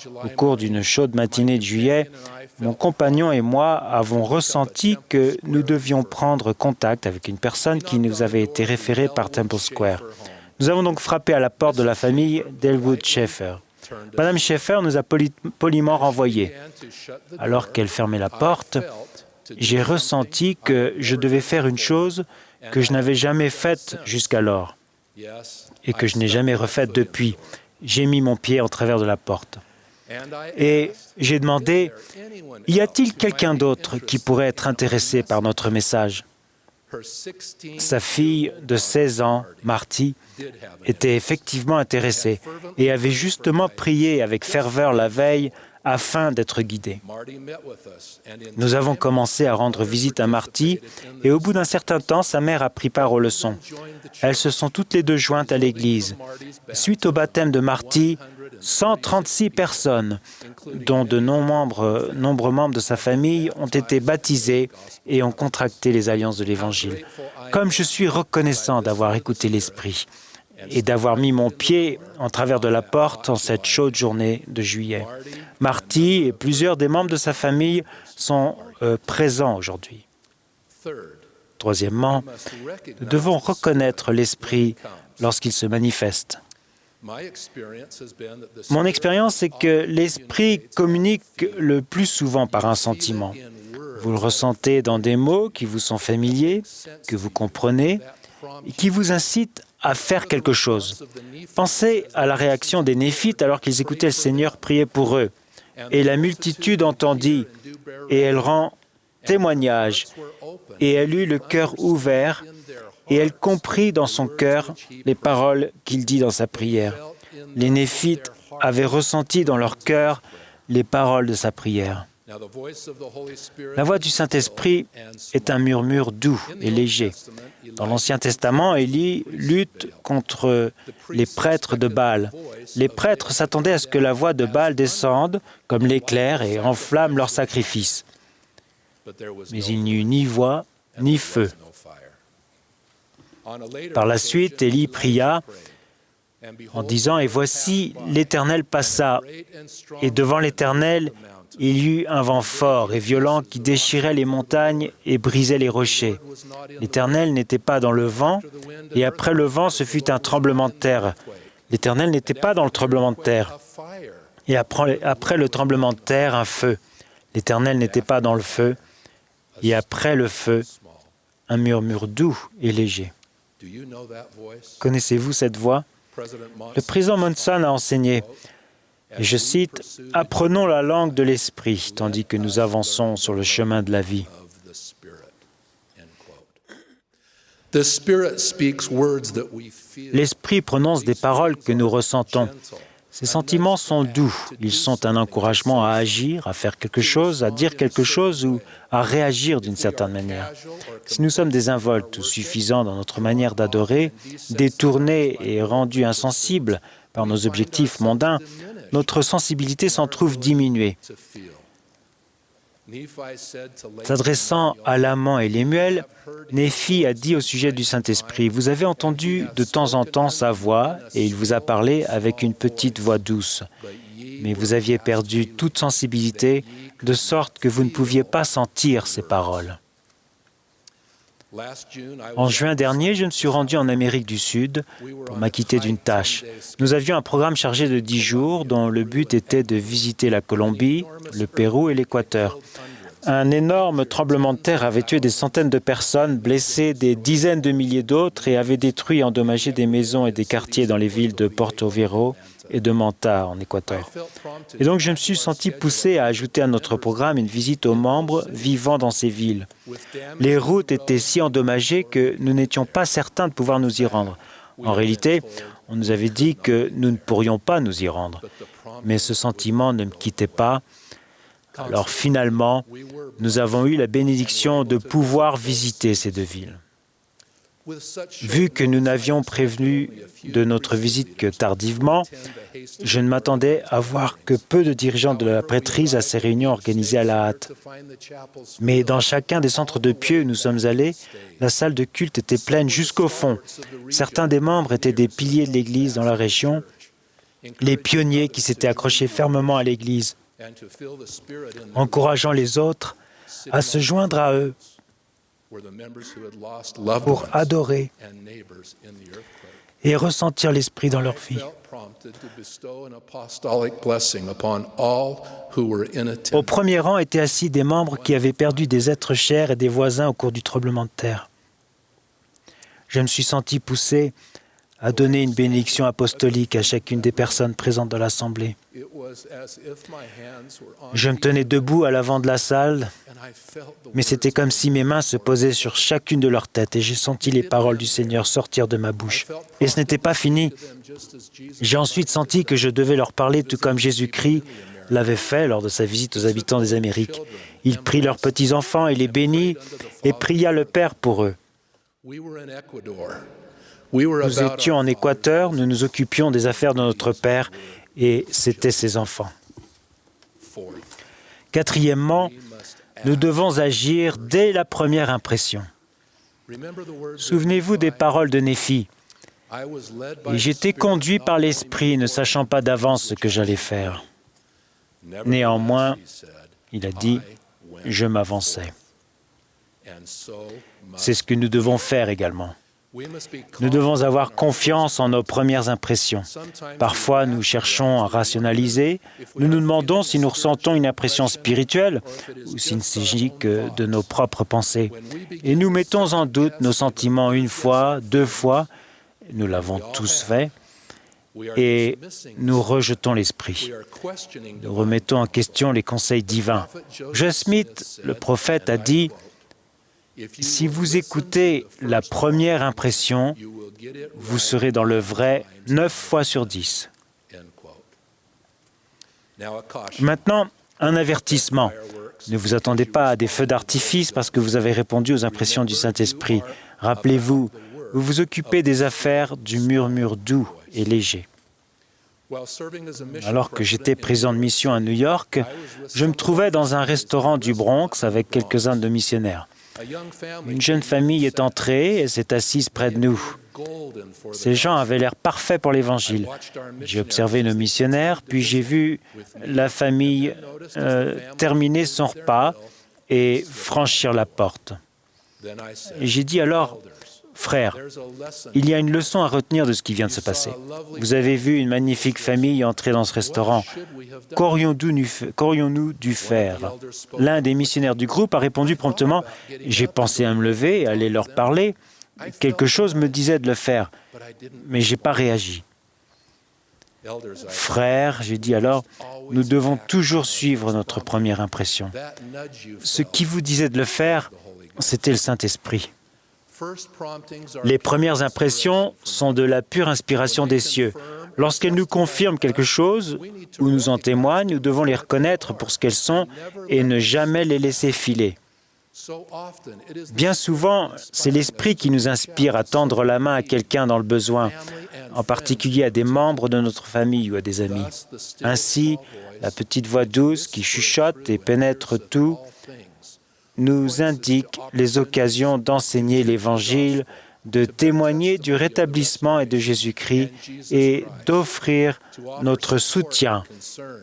Au cours d'une chaude matinée de juillet, mon compagnon et moi avons ressenti que nous devions prendre contact avec une personne qui nous avait été référée par Temple Square. Nous avons donc frappé à la porte de la famille d'Elwood Schaeffer. Madame Schaeffer nous a poliment renvoyés. Alors qu'elle fermait la porte, j'ai ressenti que je devais faire une chose que je n'avais jamais faite jusqu'alors et que je n'ai jamais refaite depuis. J'ai mis mon pied en travers de la porte. Et j'ai demandé, « Y a-t-il quelqu'un d'autre qui pourrait être intéressé par notre message ?» Sa fille de 16 ans, Marty, était effectivement intéressée et avait justement prié avec ferveur la veille afin d'être guidée. Nous avons commencé à rendre visite à Marty et au bout d'un certain temps, sa mère a pris part aux leçons. Elles se sont toutes les deux jointes à l'Église. Suite au baptême de Marty, 136 personnes, dont de nombreux membres de sa famille, ont été baptisées et ont contracté les alliances de l'Évangile. Comme je suis reconnaissant d'avoir écouté l'Esprit et d'avoir mis mon pied en travers de la porte en cette chaude journée de juillet. Marty et plusieurs des membres de sa famille sont présents aujourd'hui. Troisièmement, nous devons reconnaître l'Esprit lorsqu'il se manifeste. Mon expérience, c'est que l'Esprit communique le plus souvent par un sentiment. Vous le ressentez dans des mots qui vous sont familiers, que vous comprenez, et qui vous incitent à faire quelque chose. Pensez à la réaction des Néphites alors qu'ils écoutaient le Seigneur prier pour eux. Et la multitude entendit, et elle rend témoignage, et elle eut le cœur ouvert, et elle comprit dans son cœur les paroles qu'il dit dans sa prière. Les Néphites avaient ressenti dans leur cœur les paroles de sa prière. La voix du Saint-Esprit est un murmure doux et léger. Dans l'Ancien Testament, Élie lutte contre les prêtres de Baal. Les prêtres s'attendaient à ce que la voix de Baal descende comme l'éclair et enflamme leur sacrifice. Mais il n'y eut ni voix ni feu. Par la suite, Élie pria en disant « Et voici, l'Éternel passa, et devant l'Éternel, il y eut un vent fort et violent qui déchirait les montagnes et brisait les rochers. L'Éternel n'était pas dans le vent, et après le vent, ce fut un tremblement de terre. L'Éternel n'était pas dans le tremblement de terre. Et après le tremblement de terre, un feu. L'Éternel n'était pas dans le feu, et après le feu, un murmure doux et léger. » Connaissez-vous cette voix? Le président Monson a enseigné, et je cite, « Apprenons la langue de l'esprit, tandis que nous avançons sur le chemin de la vie. » The Spirit speaks words that we feel. L'Esprit prononce des paroles que nous ressentons. Ces sentiments sont doux. Ils sont un encouragement à agir, à faire quelque chose, à dire quelque chose ou à réagir d'une certaine manière. Si nous sommes désinvoltes ou suffisants dans notre manière d'adorer, détournés et rendus insensibles par nos objectifs mondains, notre sensibilité s'en trouve diminuée. S'adressant à l'amant et Lémuel, Néphi a dit au sujet du Saint-Esprit, « Vous avez entendu de temps en temps sa voix, et il vous a parlé avec une petite voix douce. Mais vous aviez perdu toute sensibilité, de sorte que vous ne pouviez pas sentir ses paroles. » En juin dernier, je me suis rendu en Amérique du Sud pour m'acquitter d'une tâche. Nous avions un programme chargé de 10 jours dont le but était de visiter la Colombie, le Pérou et l'Équateur. Un énorme tremblement de terre avait tué des centaines de personnes, blessé des dizaines de milliers d'autres et avait détruit et endommagé des maisons et des quartiers dans les villes de Porto Viejo et de Manta en Équateur. Et donc je me suis senti poussé à ajouter à notre programme une visite aux membres vivant dans ces villes. Les routes étaient si endommagées que nous n'étions pas certains de pouvoir nous y rendre. En réalité, on nous avait dit que nous ne pourrions pas nous y rendre. Mais ce sentiment ne me quittait pas. Alors finalement, nous avons eu la bénédiction de pouvoir visiter ces deux villes. Vu que nous n'avions prévenu de notre visite que tardivement, je ne m'attendais à voir que peu de dirigeants de la prêtrise à ces réunions organisées à la hâte. Mais dans chacun des centres de pieux où nous sommes allés, la salle de culte était pleine jusqu'au fond. Certains des membres étaient des piliers de l'Église dans la région, les pionniers qui s'étaient accrochés fermement à l'Église, encourageant les autres à se joindre à eux pour adorer et ressentir l'Esprit dans leur vie. Au premier rang étaient assis des membres qui avaient perdu des êtres chers et des voisins au cours du tremblement de terre. Je me suis senti poussé à donner une bénédiction apostolique à chacune des personnes présentes dans l'Assemblée. Je me tenais debout à l'avant de la salle, mais c'était comme si mes mains se posaient sur chacune de leurs têtes et j'ai senti les paroles du Seigneur sortir de ma bouche. Et ce n'était pas fini. J'ai ensuite senti que je devais leur parler tout comme Jésus-Christ l'avait fait lors de sa visite aux habitants des Amériques. Il prit leurs petits-enfants et les bénit et pria le Père pour eux. Nous étions en Équateur, nous nous occupions des affaires de notre Père et c'étaient ses enfants. Quatrièmement, nous devons agir dès la première impression. Souvenez-vous des paroles de Néphi. « Et j'étais conduit par l'Esprit, ne sachant pas d'avance ce que j'allais faire. Néanmoins, il a dit, je m'avançais. » C'est ce que nous devons faire également. Nous devons avoir confiance en nos premières impressions. Parfois, nous cherchons à rationaliser. Nous nous demandons si nous ressentons une impression spirituelle ou s'il ne s'agit que de nos propres pensées. Et nous mettons en doute nos sentiments une fois, deux fois. Nous l'avons tous fait. Et nous rejetons l'Esprit. Nous remettons en question les conseils divins. Joseph Smith, le prophète, a dit « Si vous écoutez la première impression, vous serez dans le vrai 9 fois sur 10. » Maintenant, un avertissement. Ne vous attendez pas à des feux d'artifice parce que vous avez répondu aux impressions du Saint-Esprit. Rappelez-vous, vous vous occupez des affaires du murmure doux et léger. Alors que j'étais président de mission à New York, je me trouvais dans un restaurant du Bronx avec quelques-uns de missionnaires. Une jeune famille est entrée et s'est assise près de nous. Ces gens avaient l'air parfaits pour l'Évangile. J'ai observé nos missionnaires, puis j'ai vu la famille terminer son repas et franchir la porte. Et j'ai dit alors, « Frères, il y a une leçon à retenir de ce qui vient de se passer. Vous avez vu une magnifique famille entrer dans ce restaurant. Qu'aurions-nous dû faire ?» L'un des missionnaires du groupe a répondu promptement, « J'ai pensé à me lever et aller leur parler. Quelque chose me disait de le faire, mais je n'ai pas réagi. » Frères, j'ai dit alors, nous devons toujours suivre notre première impression. Ce qui vous disait de le faire, c'était le Saint-Esprit. Les premières impressions sont de la pure inspiration des cieux. Lorsqu'elles nous confirment quelque chose ou nous en témoignent, nous devons les reconnaître pour ce qu'elles sont et ne jamais les laisser filer. Bien souvent, c'est l'Esprit qui nous inspire à tendre la main à quelqu'un dans le besoin, en particulier à des membres de notre famille ou à des amis. Ainsi, la petite voix douce qui chuchote et pénètre tout nous indique les occasions d'enseigner l'Évangile, de témoigner du rétablissement et de Jésus-Christ et d'offrir notre soutien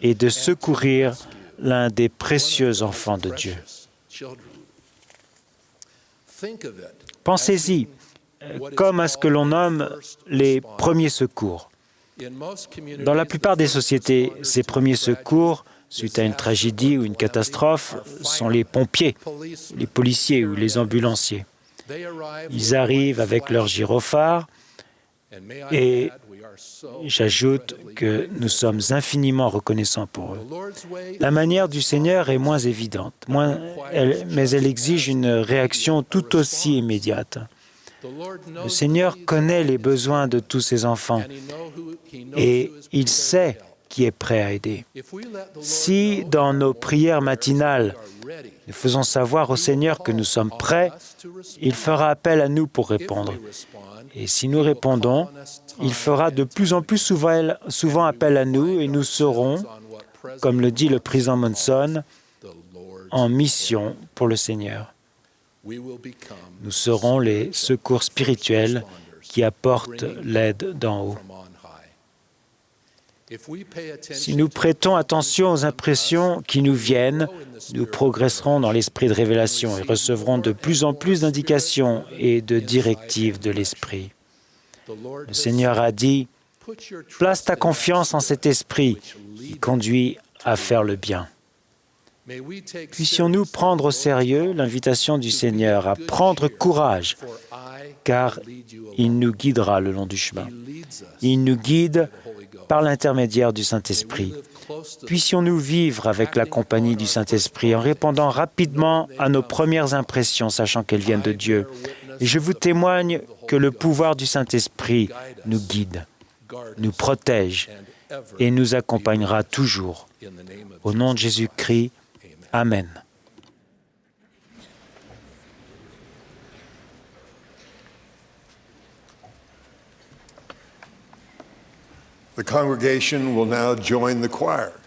et de secourir l'un des précieux enfants de Dieu. Pensez-y, comme à ce que l'on nomme les premiers secours. Dans la plupart des sociétés, ces premiers secours, suite à une tragédie ou une catastrophe, sont les pompiers, les policiers ou les ambulanciers. Ils arrivent avec leur gyrophare et j'ajoute que nous sommes infiniment reconnaissants pour eux. La manière du Seigneur est moins évidente, mais elle exige une réaction tout aussi immédiate. Le Seigneur connaît les besoins de tous ses enfants et il sait qui est prêt à aider. Si, dans nos prières matinales, nous faisons savoir au Seigneur que nous sommes prêts, il fera appel à nous pour répondre. Et si nous répondons, il fera de plus en plus souvent appel à nous et nous serons, comme le dit le président Monson, en mission pour le Seigneur. Nous serons les secours spirituels qui apportent l'aide d'en haut. Si nous prêtons attention aux impressions qui nous viennent, nous progresserons dans l'esprit de révélation et recevrons de plus en plus d'indications et de directives de l'Esprit. Le Seigneur a dit, « Place ta confiance en cet esprit qui conduit à faire le bien. » Puissions-nous prendre au sérieux l'invitation du Seigneur à prendre courage, car il nous guidera le long du chemin. Il nous guide par l'intermédiaire du Saint-Esprit. Puissions-nous vivre avec la compagnie du Saint-Esprit en répondant rapidement à nos premières impressions, sachant qu'elles viennent de Dieu. Et je vous témoigne que le pouvoir du Saint-Esprit nous guide, nous protège et nous accompagnera toujours. Au nom de Jésus-Christ, Amen.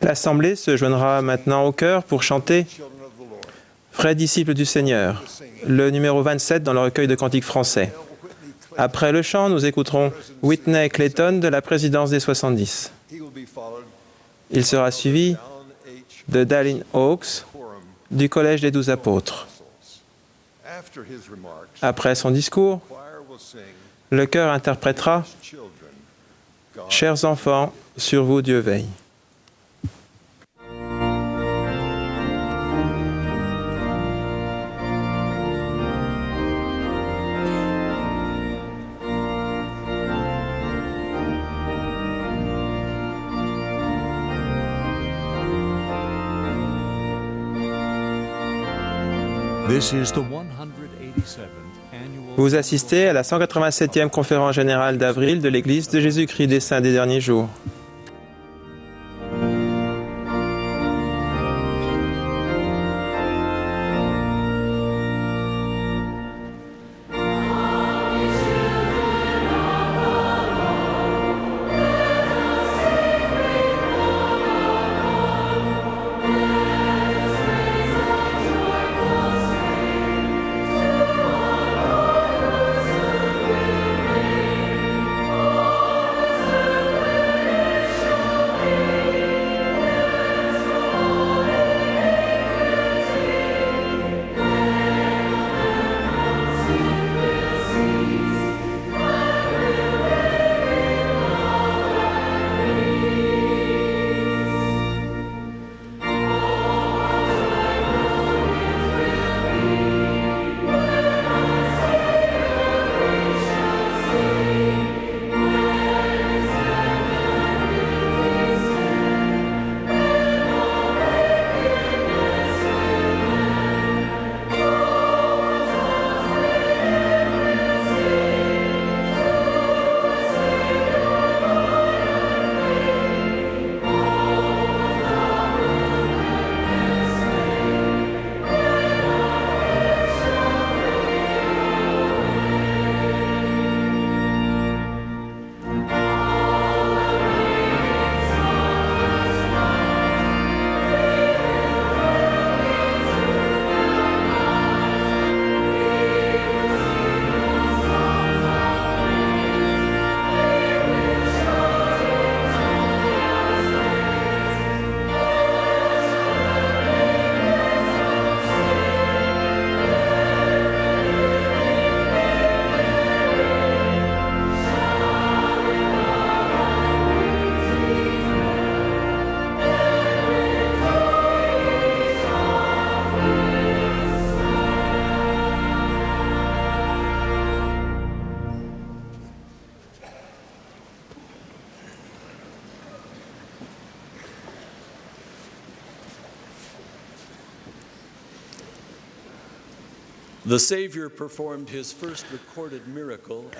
L'Assemblée se joindra maintenant au chœur pour chanter « Frères disciples du Seigneur », le numéro 27 dans le recueil de cantiques français. Après le chant, nous écouterons Whitney Clayton de la présidence des 70. Il sera suivi de Dallin Hawkes du Collège des 12 apôtres. Après son discours, le chœur interprétera « Chers enfants, sur vous Dieu veille ». Vous assistez à la 187e conférence générale d'avril de l'Église de Jésus-Christ des Saints des Derniers Jours.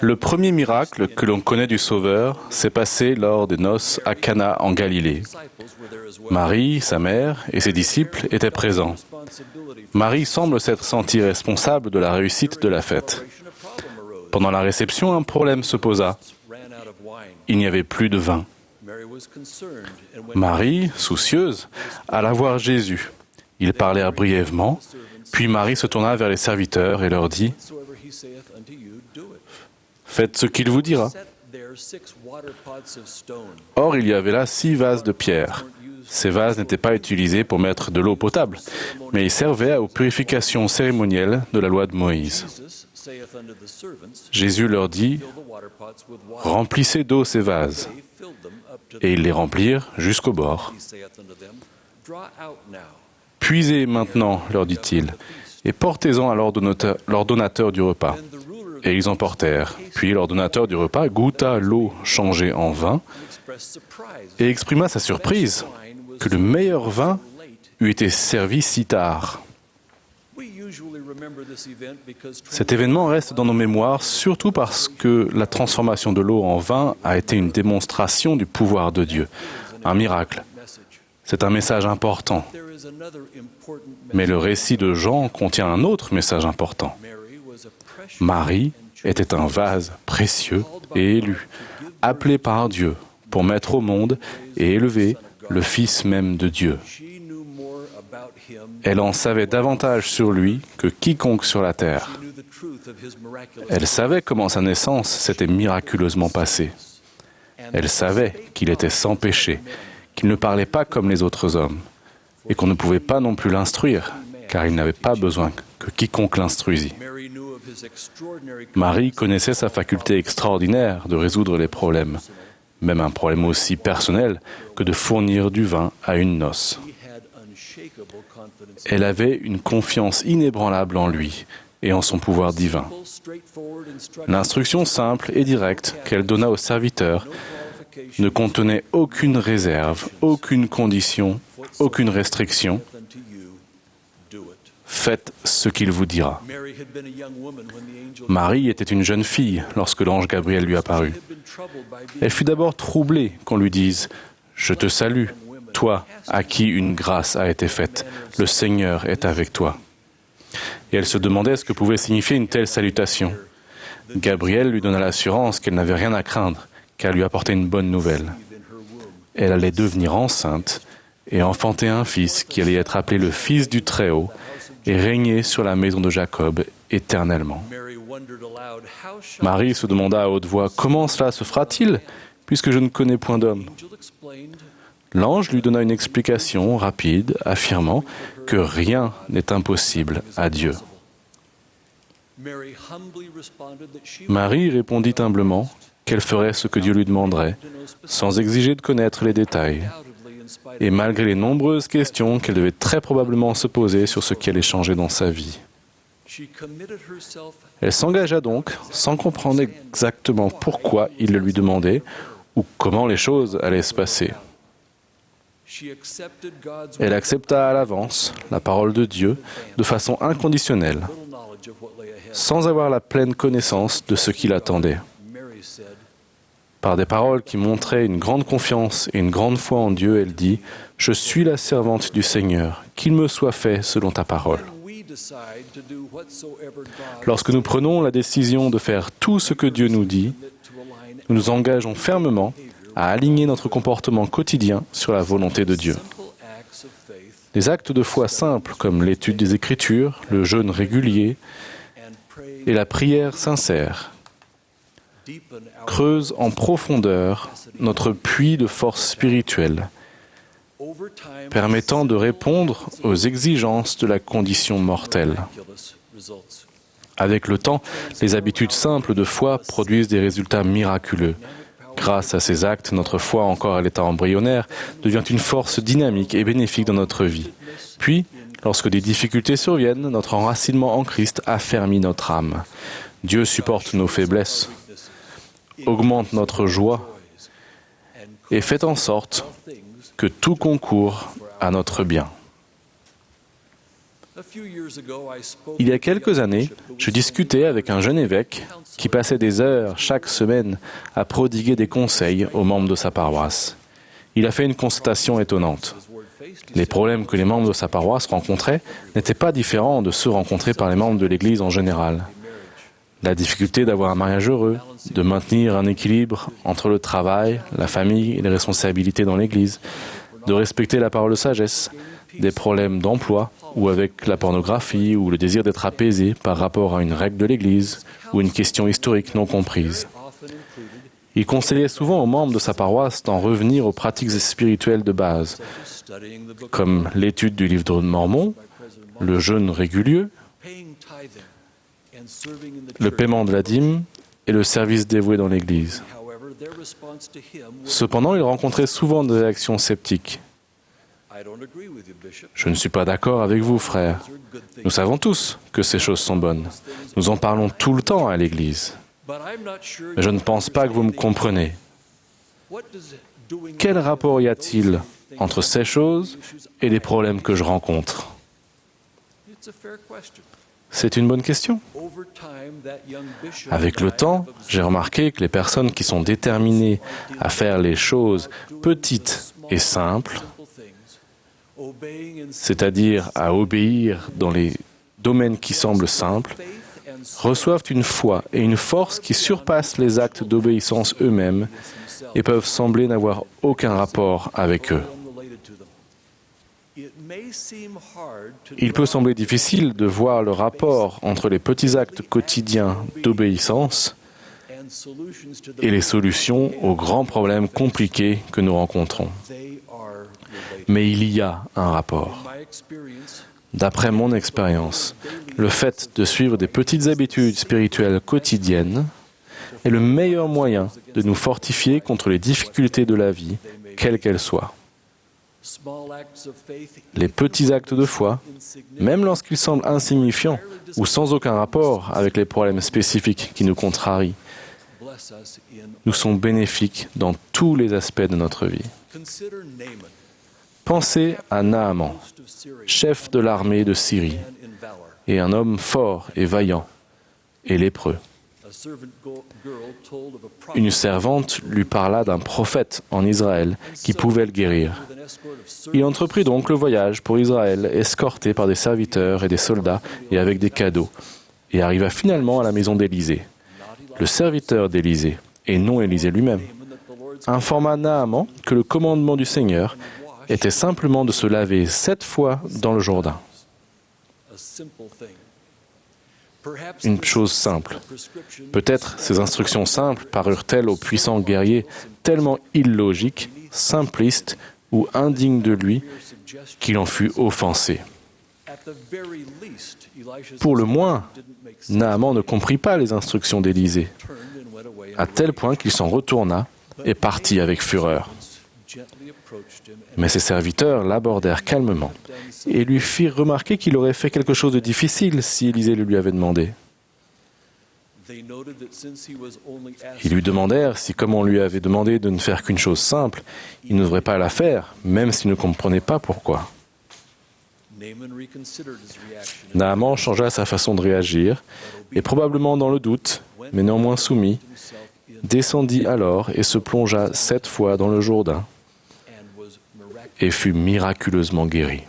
Le premier miracle que l'on connaît du Sauveur s'est passé lors des noces à Cana en Galilée. Marie, sa mère, et ses disciples étaient présents. Marie semble s'être sentie responsable de la réussite de la fête. Pendant la réception, un problème se posa. Il n'y avait plus de vin. Marie, soucieuse, alla voir Jésus. Ils parlèrent brièvement, puis Marie se tourna vers les serviteurs et leur dit « Faites ce qu'il vous dira. » Or, il y avait là 6 vases de pierre. Ces vases n'étaient pas utilisés pour mettre de l'eau potable, mais ils servaient aux purifications cérémonielles de la loi de Moïse. Jésus leur dit « Remplissez d'eau ces vases. » Et ils les remplirent jusqu'au bord. « Puisez maintenant, leur dit-il, et portez-en à l'ordonnateur du repas. » Et ils en portèrent. Puis l'ordonnateur du repas goûta l'eau changée en vin et exprima sa surprise que le meilleur vin eût été servi si tard. Cet événement reste dans nos mémoires, surtout parce que la transformation de l'eau en vin a été une démonstration du pouvoir de Dieu, un miracle. C'est un message important. Mais le récit de Jean contient un autre message important. Marie était un vase précieux et élu, appelé par Dieu pour mettre au monde et élever le Fils même de Dieu. Elle en savait davantage sur lui que quiconque sur la terre. Elle savait comment sa naissance s'était miraculeusement passée. Elle savait qu'il était sans péché, qu'il ne parlait pas comme les autres hommes, et qu'on ne pouvait pas non plus l'instruire, car il n'avait pas besoin que quiconque l'instruisît. Marie connaissait sa faculté extraordinaire de résoudre les problèmes, même un problème aussi personnel que de fournir du vin à une noce. Elle avait une confiance inébranlable en lui et en son pouvoir divin. L'instruction simple et directe qu'elle donna aux serviteurs ne contenait aucune réserve, aucune condition, aucune restriction. Faites ce qu'il vous dira. Marie était une jeune fille lorsque l'ange Gabriel lui apparut. Elle fut d'abord troublée qu'on lui dise « Je te salue, toi à qui une grâce a été faite, le Seigneur est avec toi. » Et elle se demandait ce que pouvait signifier une telle salutation. Gabriel lui donna l'assurance qu'elle n'avait rien à craindre, car lui apportait une bonne nouvelle. Elle allait devenir enceinte et enfanter un fils qui allait être appelé le Fils du Très-Haut et régner sur la maison de Jacob éternellement. Marie se demanda à haute voix « Comment cela se fera-t-il, puisque je ne connais point d'homme ?» L'ange lui donna une explication rapide, affirmant que rien n'est impossible à Dieu. Marie répondit humblement qu'elle ferait ce que Dieu lui demanderait, sans exiger de connaître les détails, et malgré les nombreuses questions qu'elle devait très probablement se poser sur ce qui allait changer dans sa vie. Elle s'engagea donc, sans comprendre exactement pourquoi il le lui demandait ou comment les choses allaient se passer. Elle accepta à l'avance la parole de Dieu de façon inconditionnelle, sans avoir la pleine connaissance de ce qui l'attendait. Par des paroles qui montraient une grande confiance et une grande foi en Dieu, elle dit « Je suis la servante du Seigneur, qu'il me soit fait selon ta parole. » Lorsque nous prenons la décision de faire tout ce que Dieu nous dit, nous nous engageons fermement à aligner notre comportement quotidien sur la volonté de Dieu. Des actes de foi simples comme l'étude des Écritures, le jeûne régulier et la prière sincère creusent en profondeur notre puits de force spirituelle, permettant de répondre aux exigences de la condition mortelle. Avec le temps, les habitudes simples de foi produisent des résultats miraculeux. Grâce à ces actes, notre foi, encore à l'état embryonnaire, devient une force dynamique et bénéfique dans notre vie. Puis, lorsque des difficultés surviennent, notre enracinement en Christ affermit notre âme. Dieu supporte nos faiblesses, augmente notre joie et fait en sorte que tout concourt à notre bien. Il y a quelques années, je discutais avec un jeune évêque qui passait des heures chaque semaine à prodiguer des conseils aux membres de sa paroisse. Il a fait une constatation étonnante. Les problèmes que les membres de sa paroisse rencontraient n'étaient pas différents de ceux rencontrés par les membres de l'Église en général. La difficulté d'avoir un mariage heureux, de maintenir un équilibre entre le travail, la famille et les responsabilités dans l'Église, de respecter la parole de sagesse, des problèmes d'emploi ou avec la pornographie ou le désir d'être apaisé par rapport à une règle de l'Église ou une question historique non comprise. Il conseillait souvent aux membres de sa paroisse d'en revenir aux pratiques spirituelles de base, comme l'étude du livre de Mormon, le jeûne régulier, le paiement de la dîme et le service dévoué dans l'Église. Cependant, il rencontrait souvent des réactions sceptiques. « Je ne suis pas d'accord avec vous, frère. Nous savons tous que ces choses sont bonnes. Nous en parlons tout le temps à l'Église. Mais je ne pense pas que vous me comprenez. Quel rapport y a-t-il entre ces choses et les problèmes que je rencontre ?» C'est une bonne question. Avec le temps, j'ai remarqué que les personnes qui sont déterminées à faire les choses petites et simples, c'est-à-dire à obéir dans les domaines qui semblent simples, reçoivent une foi et une force qui surpassent les actes d'obéissance eux-mêmes et peuvent sembler n'avoir aucun rapport avec eux. Il peut sembler difficile de voir le rapport entre les petits actes quotidiens d'obéissance et les solutions aux grands problèmes compliqués que nous rencontrons. Mais il y a un rapport. D'après mon expérience, le fait de suivre des petites habitudes spirituelles quotidiennes est le meilleur moyen de nous fortifier contre les difficultés de la vie, quelles qu'elles soient. Les petits actes de foi, même lorsqu'ils semblent insignifiants ou sans aucun rapport avec les problèmes spécifiques qui nous contrarient, nous sont bénéfiques dans tous les aspects de notre vie. Pensez à Naaman, chef de l'armée de Syrie, et un homme fort et vaillant, et lépreux. Une servante lui parla d'un prophète en Israël qui pouvait le guérir. Il entreprit donc le voyage pour Israël, escorté par des serviteurs et des soldats et avec des cadeaux, et arriva finalement à la maison d'Élisée. Le serviteur d'Élisée, et non Élisée lui-même, informa Naaman que le commandement du Seigneur était simplement de se laver 7 fois dans le Jourdain. Une chose simple. Peut-être ces instructions simples parurent-elles au puissant guerrier tellement illogiques, simplistes ou indignes de lui qu'il en fut offensé. Pour le moins, Naaman ne comprit pas les instructions d'Élisée, à tel point qu'il s'en retourna et partit avec fureur. Mais ses serviteurs l'abordèrent calmement et lui firent remarquer qu'il aurait fait quelque chose de difficile si Élisée le lui avait demandé. Ils lui demandèrent si, comme on lui avait demandé de ne faire qu'une chose simple, il ne devrait pas la faire, même s'il ne comprenait pas pourquoi. Naaman changea sa façon de réagir, et probablement dans le doute, mais néanmoins soumis, descendit alors et se plongea 7 fois dans le Jourdain, et fut miraculeusement guéri.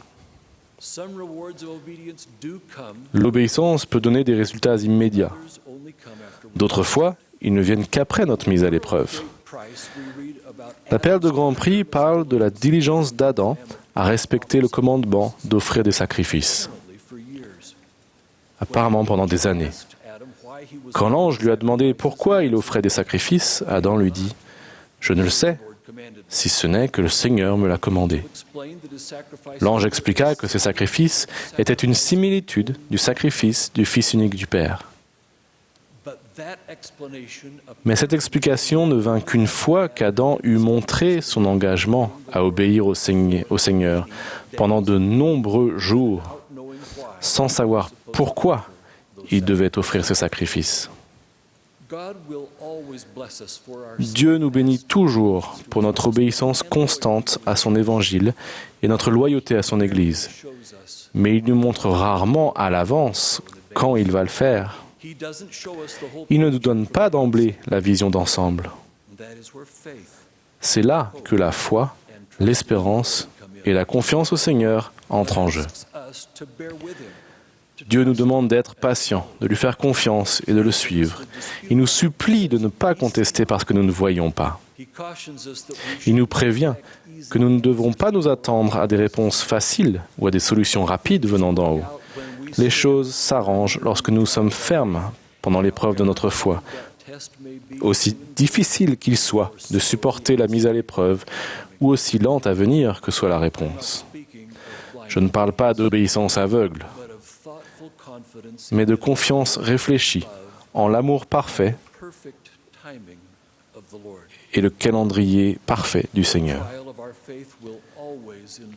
L'obéissance peut donner des résultats immédiats. D'autres fois, ils ne viennent qu'après notre mise à l'épreuve. La perle de Grand Prix parle de la diligence d'Adam à respecter le commandement d'offrir des sacrifices. Apparemment pendant des années. Quand l'ange lui a demandé pourquoi il offrait des sacrifices, Adam lui dit « Je ne le sais, si ce n'est que le Seigneur me l'a commandé. » L'ange expliqua que ces sacrifices étaient une similitude du sacrifice du Fils unique du Père. Mais cette explication ne vint qu'une fois qu'Adam eut montré son engagement à obéir au Seigneur pendant de nombreux jours, sans savoir pourquoi il devait offrir ces sacrifices. Dieu nous bénit toujours pour notre obéissance constante à son évangile et notre loyauté à son Église. Mais il nous montre rarement à l'avance quand il va le faire. Il ne nous donne pas d'emblée la vision d'ensemble. C'est là que la foi, l'espérance et la confiance au Seigneur entrent en jeu. Dieu nous demande d'être patients, de lui faire confiance et de le suivre. Il nous supplie de ne pas contester parce que nous ne voyons pas. Il nous prévient que nous ne devrons pas nous attendre à des réponses faciles ou à des solutions rapides venant d'en haut. Les choses s'arrangent lorsque nous sommes fermes pendant l'épreuve de notre foi. Aussi difficile qu'il soit de supporter la mise à l'épreuve, ou aussi lente à venir que soit la réponse. Je ne parle pas d'obéissance aveugle, mais de confiance réfléchie en l'amour parfait et le calendrier parfait du Seigneur.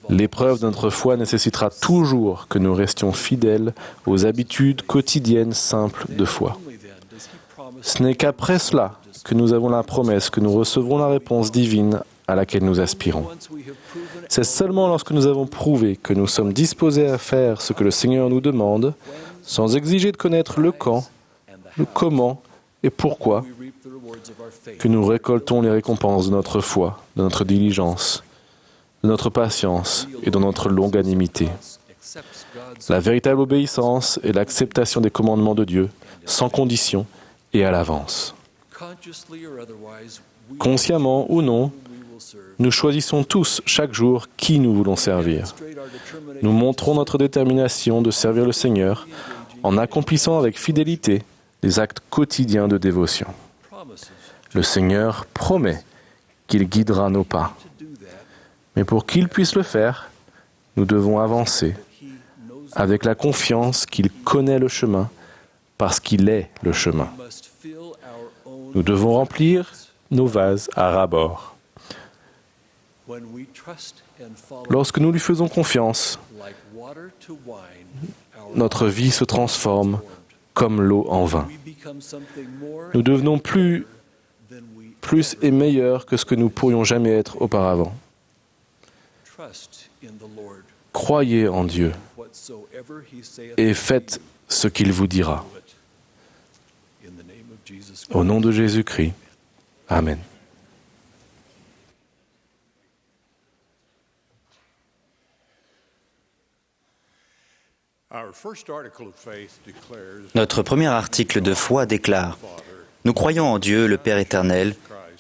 L'épreuve de notre foi nécessitera toujours que nous restions fidèles aux habitudes quotidiennes simples de foi. Ce n'est qu'après cela que nous avons la promesse que nous recevrons la réponse divine à laquelle nous aspirons. C'est seulement lorsque nous avons prouvé que nous sommes disposés à faire ce que le Seigneur nous demande, sans exiger de connaître le quand, le comment et pourquoi, que nous récoltons les récompenses de notre foi, de notre diligence, de notre patience et de notre longanimité. La véritable obéissance est l'acceptation des commandements de Dieu, sans condition et à l'avance. Consciemment ou non, nous choisissons tous chaque jour qui nous voulons servir. Nous montrons notre détermination de servir le Seigneur en accomplissant avec fidélité des actes quotidiens de dévotion. Le Seigneur promet qu'il guidera nos pas. Mais pour qu'il puisse le faire, nous devons avancer avec la confiance qu'il connaît le chemin parce qu'il est le chemin. Nous devons remplir nos vases à ras-bord. Lorsque nous lui faisons confiance, notre vie se transforme comme l'eau en vin. Nous devenons plus et meilleurs que ce que nous pourrions jamais être auparavant. Croyez en Dieu et faites ce qu'il vous dira. Au nom de Jésus-Christ. Amen. Notre premier article de foi déclare « Nous croyons en Dieu, le Père éternel,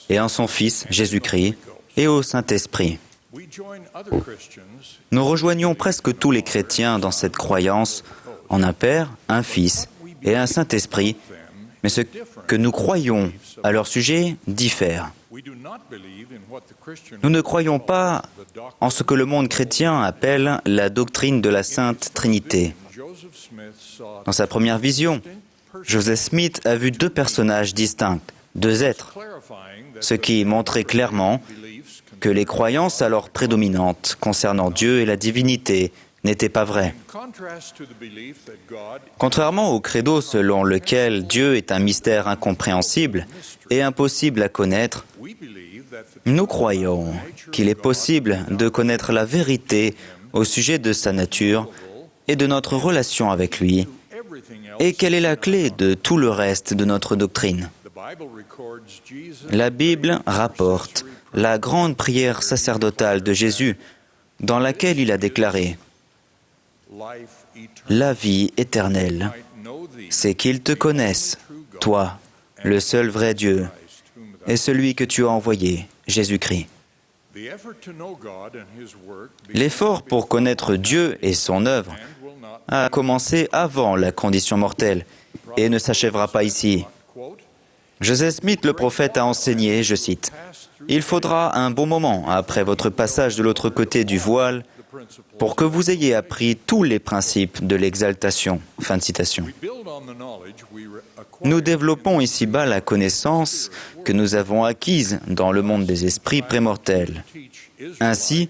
et en son Fils, Jésus-Christ, et au Saint-Esprit. » Nous rejoignons presque tous les chrétiens dans cette croyance en un Père, un Fils et un Saint-Esprit, mais ce que nous croyons à leur sujet diffère. Nous ne croyons pas en ce que le monde chrétien appelle la doctrine de la Sainte Trinité. Dans sa première vision, Joseph Smith a vu deux personnages distincts, deux êtres, ce qui montrait clairement que les croyances alors prédominantes concernant Dieu et la divinité n'étaient pas vraies. Contrairement au credo selon lequel Dieu est un mystère incompréhensible et impossible à connaître, nous croyons qu'il est possible de connaître la vérité au sujet de sa nature et de notre relation avec lui, et quelle est la clé de tout le reste de notre doctrine. La Bible rapporte la grande prière sacerdotale de Jésus, dans laquelle il a déclaré « La vie éternelle, c'est qu'ils te connaissent, toi, le seul vrai Dieu, et celui que tu as envoyé, Jésus-Christ. » L'effort pour connaître Dieu et son œuvre a commencé avant la condition mortelle et ne s'achèvera pas ici. Joseph Smith, le prophète, a enseigné, je cite, « Il faudra un bon moment après votre passage de l'autre côté du voile pour que vous ayez appris tous les principes de l'exaltation. » Fin de citation. Nous développons ici-bas la connaissance que nous avons acquise dans le monde des esprits prémortels. Ainsi,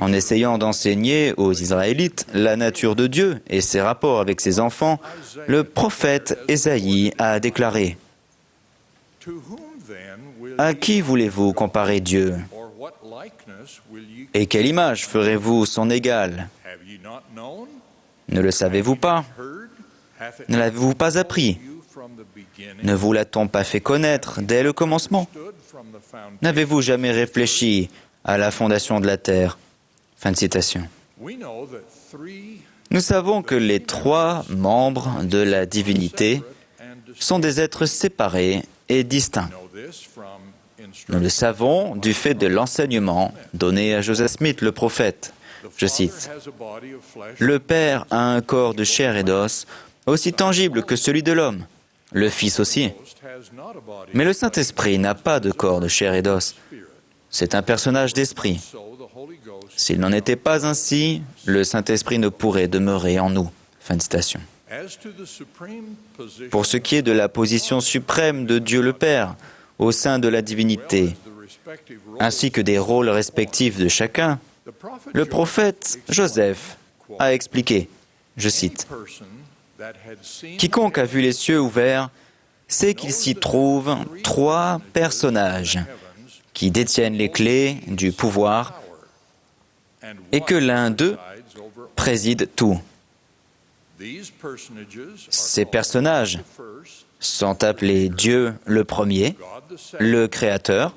en essayant d'enseigner aux Israélites la nature de Dieu et ses rapports avec ses enfants, le prophète Ésaïe a déclaré À qui voulez-vous comparer Dieu? Et quelle image ferez-vous son égal? Ne le savez-vous pas? Ne l'avez-vous pas appris? Ne vous l'a-t-on pas fait connaître dès le commencement? N'avez-vous jamais réfléchi à la fondation de la terre? Fin de citation. Nous savons que les trois membres de la divinité sont des êtres séparés et distincts. Nous le savons du fait de l'enseignement donné à Joseph Smith, le prophète. Je cite, « Le Père a un corps de chair et d'os, aussi tangible que celui de l'homme, le Fils aussi. Mais le Saint-Esprit n'a pas de corps de chair et d'os. C'est un personnage d'esprit. S'il n'en était pas ainsi, le Saint-Esprit ne pourrait demeurer en nous. » Fin de citation. Pour ce qui est de la position suprême de Dieu le Père au sein de la divinité, ainsi que des rôles respectifs de chacun, le prophète Joseph a expliqué, je cite, « Quiconque a vu les cieux ouverts sait qu'il s'y trouve trois personnages qui détiennent les clés du pouvoir et que l'un d'eux préside tout. Ces personnages sont appelés Dieu le premier, le Créateur,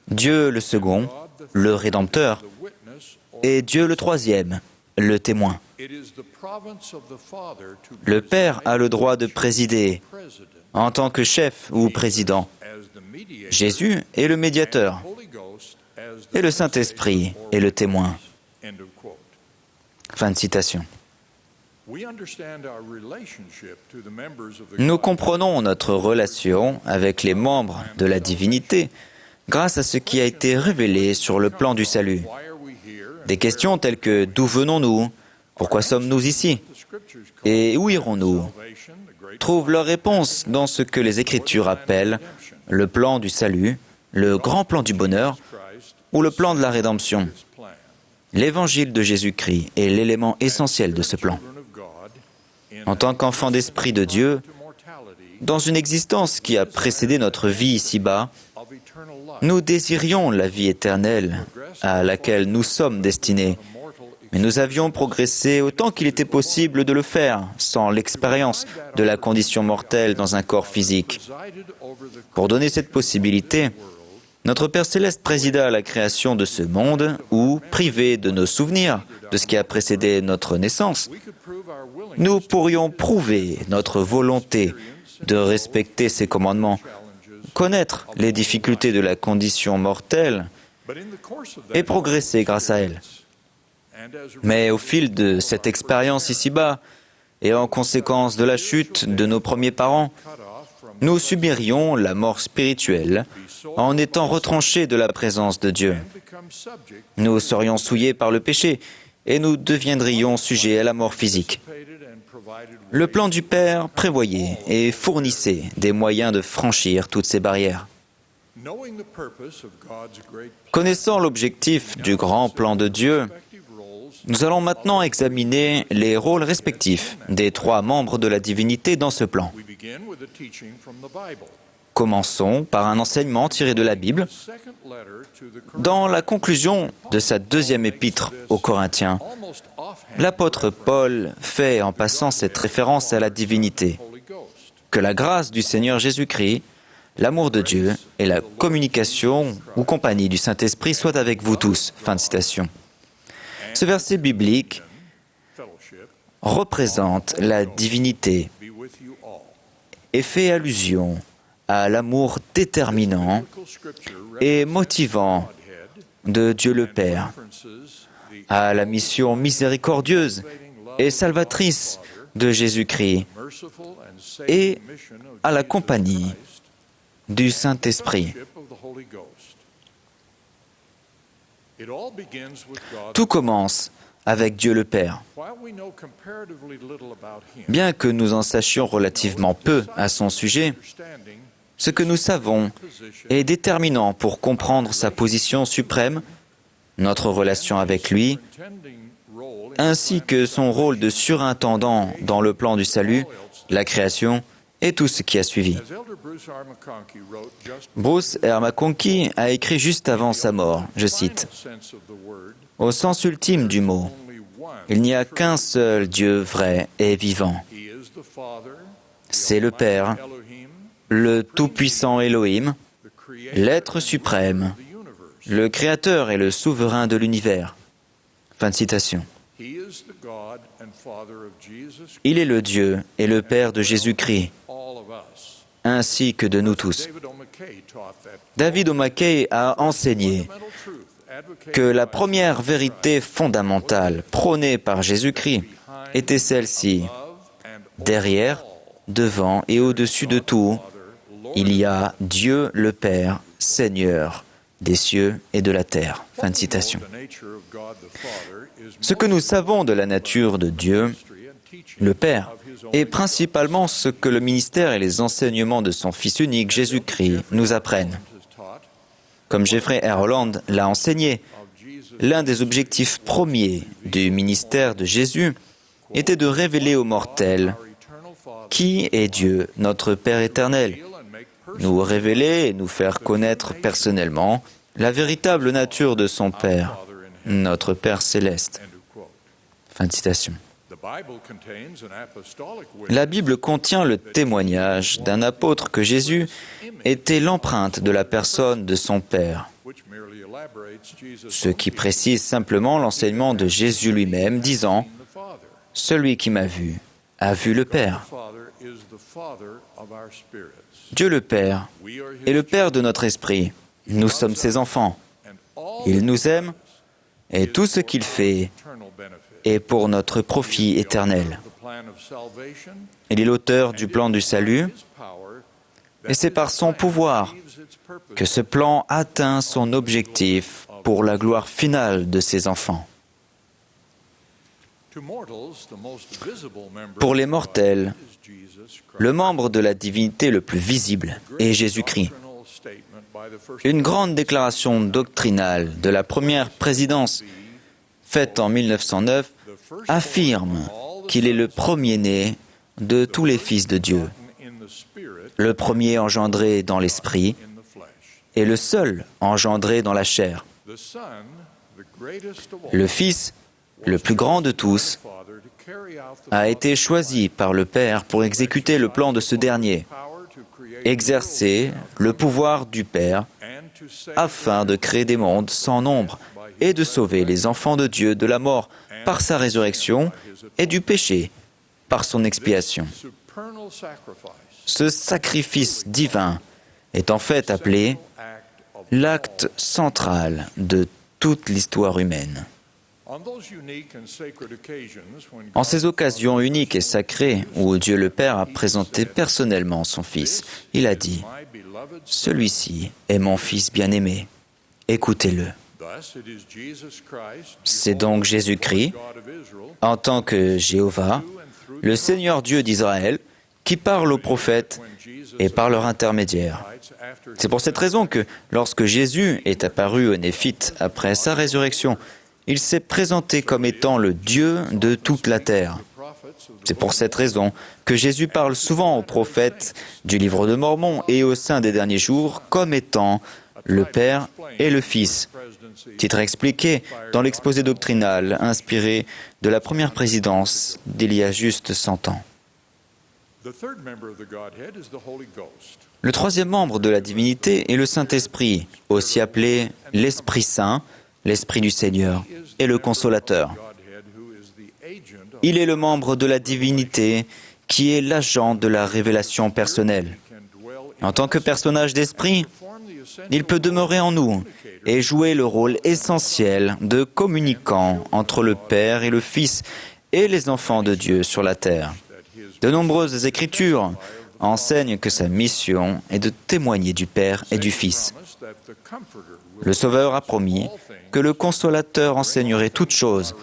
Dieu le second, le Rédempteur, et Dieu le troisième, le témoin. Le Père a le droit de présider en tant que chef ou président. Jésus est le médiateur et le Saint-Esprit est le témoin. Fin de citation. Nous comprenons notre relation avec les membres de la divinité grâce à ce qui a été révélé sur le plan du salut. Des questions telles que « D'où venons-nous ? Pourquoi sommes-nous ici ? Et où irons-nous ?» trouvent leur réponse dans ce que les Écritures appellent le plan du salut, le grand plan du bonheur ou le plan de la rédemption. L'évangile de Jésus-Christ est l'élément essentiel de ce plan. En tant qu'enfants d'Esprit de Dieu, dans une existence qui a précédé notre vie ici-bas, nous désirions la vie éternelle à laquelle nous sommes destinés, mais nous avions progressé autant qu'il était possible de le faire sans l'expérience de la condition mortelle dans un corps physique. Pour donner cette possibilité, notre Père Céleste présida à la création de ce monde où, privés de nos souvenirs de ce qui a précédé notre naissance, nous pourrions prouver notre volonté de respecter ses commandements, connaître les difficultés de la condition mortelle et progresser grâce à elle. Mais au fil de cette expérience ici-bas, et en conséquence de la chute de nos premiers parents, nous subirions la mort spirituelle en étant retranchés de la présence de Dieu. Nous serions souillés par le péché et nous deviendrions sujets à la mort physique. Le plan du Père prévoyait et fournissait des moyens de franchir toutes ces barrières. Connaissant l'objectif du grand plan de Dieu, nous allons maintenant examiner les rôles respectifs des trois membres de la divinité dans ce plan. Commençons par un enseignement tiré de la Bible. Dans la conclusion de sa deuxième épître aux Corinthiens, l'apôtre Paul fait en passant cette référence à la divinité. Que la grâce du Seigneur Jésus-Christ, l'amour de Dieu et la communication ou compagnie du Saint-Esprit soient avec vous tous. Fin de citation. Ce verset biblique représente la divinité et fait allusion à l'amour déterminant et motivant de Dieu le Père, à la mission miséricordieuse et salvatrice de Jésus-Christ et à la compagnie du Saint-Esprit. Tout commence avec Dieu le Père. Bien que nous en sachions relativement peu à son sujet, ce que nous savons est déterminant pour comprendre sa position suprême, notre relation avec lui, ainsi que son rôle de surintendant dans le plan du salut, la création et tout ce qui a suivi. Bruce R. McConkie a écrit juste avant sa mort, je cite, « Au sens ultime du mot, il n'y a qu'un seul Dieu vrai et vivant. C'est le Père, le tout-puissant Elohim, l'être suprême, le Créateur et le souverain de l'univers. » Fin de citation. Il est le Dieu et le Père de Jésus-Christ, ainsi que de nous tous. David O'Mackey a enseigné que la première vérité fondamentale prônée par Jésus-Christ était celle-ci. Derrière, devant et au-dessus de tout, il y a Dieu le Père, Seigneur des cieux et de la terre. Fin de citation. Ce que nous savons de la nature de Dieu, le Père, est principalement ce que le ministère et les enseignements de son Fils unique, Jésus-Christ, nous apprennent. Comme Jeffrey R. Holland l'a enseigné, l'un des objectifs premiers du ministère de Jésus était de révéler aux mortels qui est Dieu, notre Père éternel, nous révéler et nous faire connaître personnellement la véritable nature de son Père, notre Père céleste. Fin de citation. La Bible contient le témoignage d'un apôtre que Jésus était l'empreinte de la personne de son Père, ce qui précise simplement l'enseignement de Jésus lui-même, disant « Celui qui m'a vu a vu le Père ». Dieu le Père est le Père de notre esprit. Nous sommes ses enfants. Il nous aime et tout ce qu'il fait est pour notre profit éternel. Il est l'auteur du plan du salut et c'est par son pouvoir que ce plan atteint son objectif pour la gloire finale de ses enfants. Pour les mortels, le membre de la divinité le plus visible est Jésus-Christ. Une grande déclaration doctrinale de la première présidence, faite en 1909, affirme qu'il est le premier-né de tous les fils de Dieu, le premier engendré dans l'esprit et le seul engendré dans la chair. Le Fils, le plus grand de tous, a été choisi par le Père pour exécuter le plan de ce dernier, exercer le pouvoir du Père afin de créer des mondes sans nombre et de sauver les enfants de Dieu de la mort par sa résurrection et du péché par son expiation. Ce sacrifice divin est en fait appelé l'acte central de toute l'histoire humaine. En ces occasions uniques et sacrées où Dieu le Père a présenté personnellement son Fils, il a dit « Celui-ci est mon Fils bien-aimé, écoutez-le ». C'est donc Jésus-Christ, en tant que Jéhovah, le Seigneur Dieu d'Israël, qui parle aux prophètes et par leur intermédiaire. C'est pour cette raison que lorsque Jésus est apparu aux Néphites après sa résurrection, il s'est présenté comme étant le Dieu de toute la terre. C'est pour cette raison que Jésus parle souvent aux prophètes du livre de Mormon et au sein des derniers jours comme étant le Père et le Fils. Titre expliqué dans l'exposé doctrinal inspiré de la première présidence d'il y a juste 100 ans. Le troisième membre de la divinité est le Saint-Esprit, aussi appelé l'Esprit Saint, l'Esprit du Seigneur et le Consolateur. Il est le membre de la divinité qui est l'agent de la révélation personnelle. En tant que personnage d'esprit, il peut demeurer en nous et jouer le rôle essentiel de communicant entre le Père et le Fils et les enfants de Dieu sur la terre. De nombreuses écritures enseignent que sa mission est de témoigner du Père et du Fils. Le Sauveur a promis que le Consolateur enseignerait toutes choses,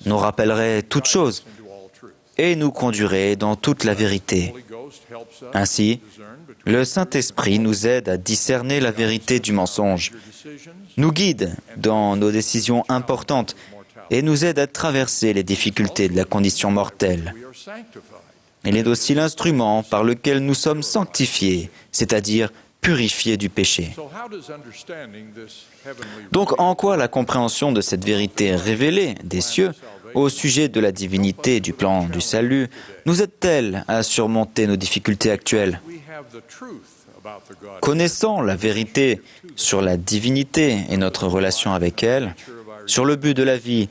nous rappellerait toutes choses et nous conduirait dans toute la vérité. Ainsi, le Saint-Esprit nous aide à discerner la vérité du mensonge, nous guide dans nos décisions importantes et nous aide à traverser les difficultés de la condition mortelle. Il est aussi l'instrument par lequel nous sommes sanctifiés, c'est-à-dire purifiés du péché. Donc, en quoi la compréhension de cette vérité révélée des cieux au sujet de la divinité du plan du salut nous aide-t-elle à surmonter nos difficultés actuelles? Connaissant la vérité sur la divinité et notre relation avec elle, sur le but de la vie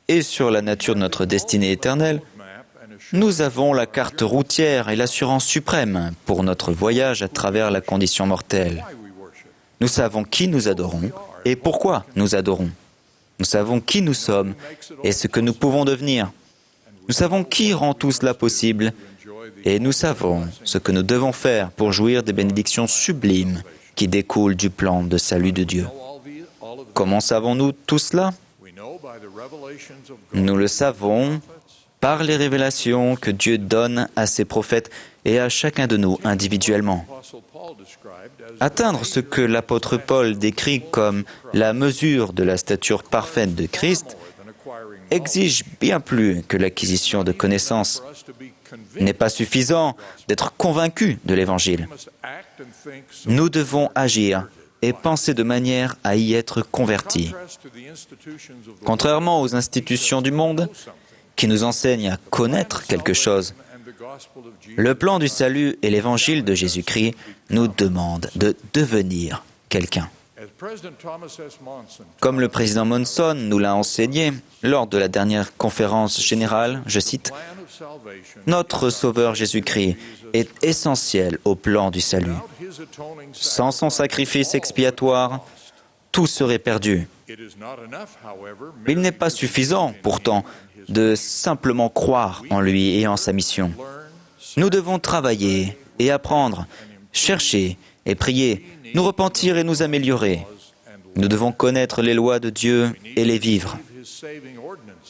et sur la nature de notre destinée éternelle, nous avons la carte routière et l'assurance suprême pour notre voyage à travers la condition mortelle. Nous savons qui nous adorons et pourquoi nous adorons. Nous savons qui nous sommes et ce que nous pouvons devenir. Nous savons qui rend tout cela possible et nous savons ce que nous devons faire pour jouir des bénédictions sublimes qui découlent du plan de salut de Dieu. Comment savons-nous tout cela? Nous le savons par les révélations que Dieu donne à ses prophètes et à chacun de nous individuellement. Atteindre ce que l'apôtre Paul décrit comme la mesure de la stature parfaite de Christ exige bien plus que l'acquisition de connaissances. Il n'est pas suffisant d'être convaincu de l'Évangile. Nous devons agir et penser de manière à y être convertis. Contrairement aux institutions du monde, qui nous enseignent à connaître quelque chose, le plan du salut et l'Évangile de Jésus-Christ nous demandent de devenir quelqu'un. Comme le président Monson nous l'a enseigné lors de la dernière conférence générale, je cite, « Notre Sauveur Jésus-Christ est essentiel au plan du salut. Sans son sacrifice expiatoire, tout serait perdu. Mais il n'est pas suffisant, pourtant, de simplement croire en lui et en sa mission. Nous devons travailler et apprendre, chercher et prier, nous repentir et nous améliorer. Nous devons connaître les lois de Dieu et les vivre.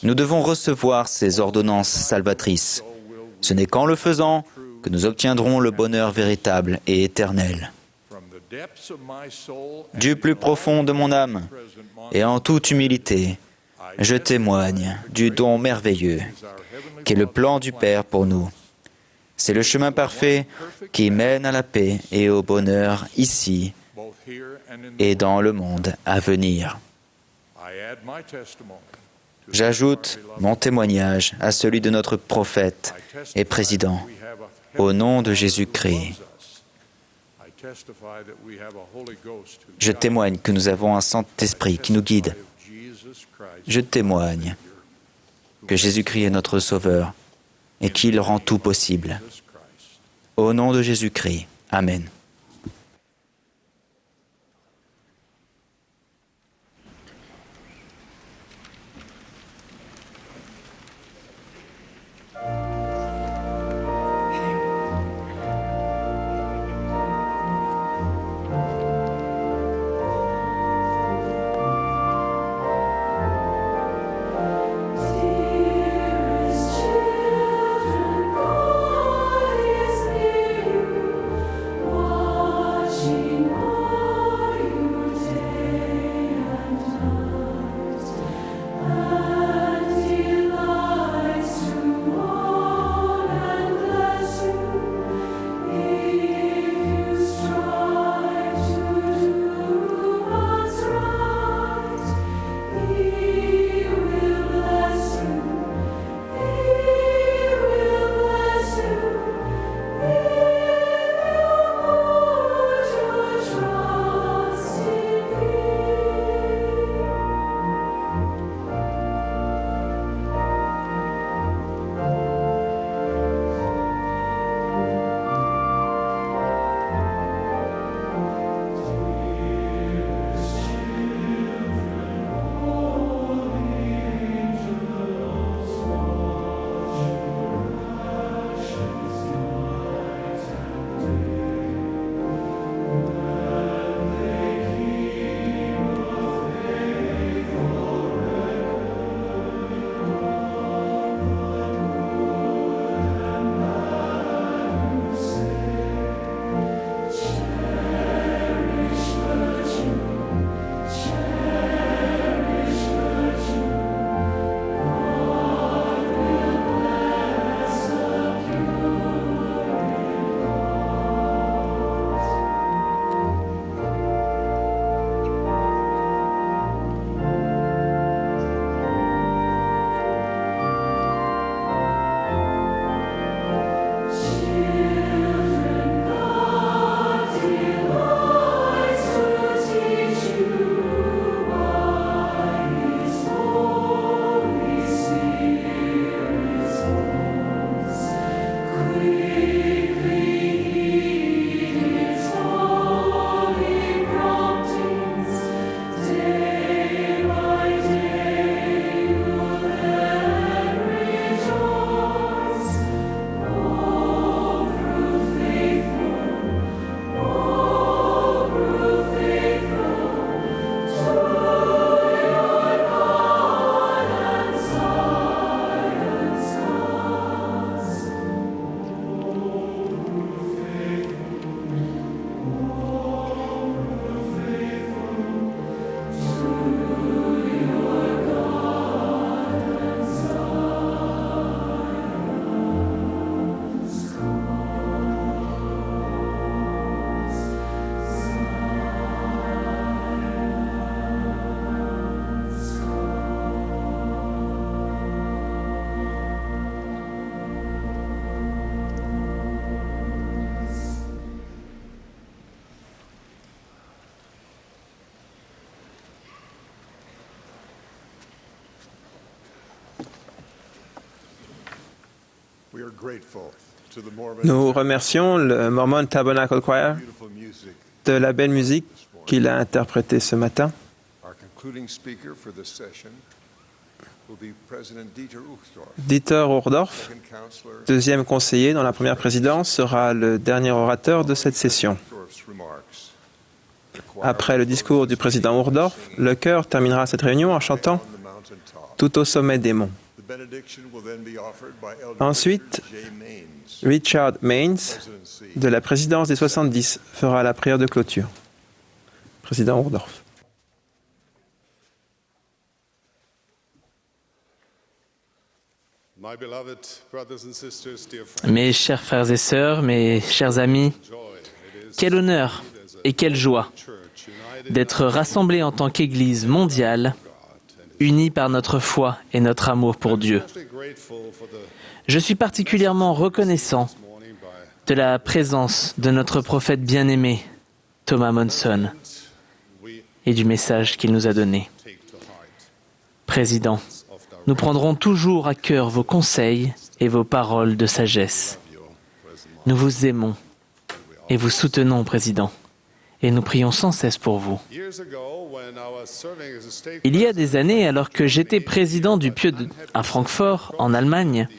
Nous devons recevoir ses ordonnances salvatrices. Ce n'est qu'en le faisant que nous obtiendrons le bonheur véritable et éternel. Du plus profond de mon âme et en toute humilité, je témoigne du don merveilleux qu'est le plan du Père pour nous. C'est le chemin parfait qui mène à la paix et au bonheur ici et dans le monde à venir. J'ajoute mon témoignage à celui de notre prophète et président, au nom de Jésus-Christ. Je témoigne que nous avons un Saint-Esprit qui nous guide. Je témoigne que Jésus-Christ est notre Sauveur et qu'il rend tout possible. Au nom de Jésus-Christ. Amen. Dearest children, God is near. are grateful to the Mormon Nous remercions le Mormon Tabernacle Choir beautiful music. de la belle musique qu'il a interprétée ce matin. Our concluding speaker for this session will be President Dieter Uchtdorf, Dieter Uchtdorf, second counselor. deuxième conseiller dans la première présidence, sera le dernier orateur de cette session. Uchtdorf's remarks. The choir Après le discours du président Uchtdorf, le chœur terminera cette réunion en chantant on the mountaintop. Tout au sommet des monts. The benediction will then be offered by Elder Ensuite, J. Maines, Richard Maines, presidency. de la présidence des 70, fera la prière de clôture. Président Uchtdorf. My beloved brothers and sisters, dear friends, Mes chers frères et sœurs, mes chers amis, quel honneur et quelle joie d'être rassemblés en tant qu'Église mondiale, unis par notre foi et notre amour pour Dieu. Je suis particulièrement reconnaissant de la présence de notre prophète bien-aimé, Thomas Monson, et du message qu'il nous a donné. Président, nous prendrons toujours à cœur vos conseils et vos paroles de sagesse. Nous vous aimons et vous soutenons, Président, et nous prions sans cesse pour vous. Il y a des années, alors que j'étais président du Pieux à Francfort, en Allemagne,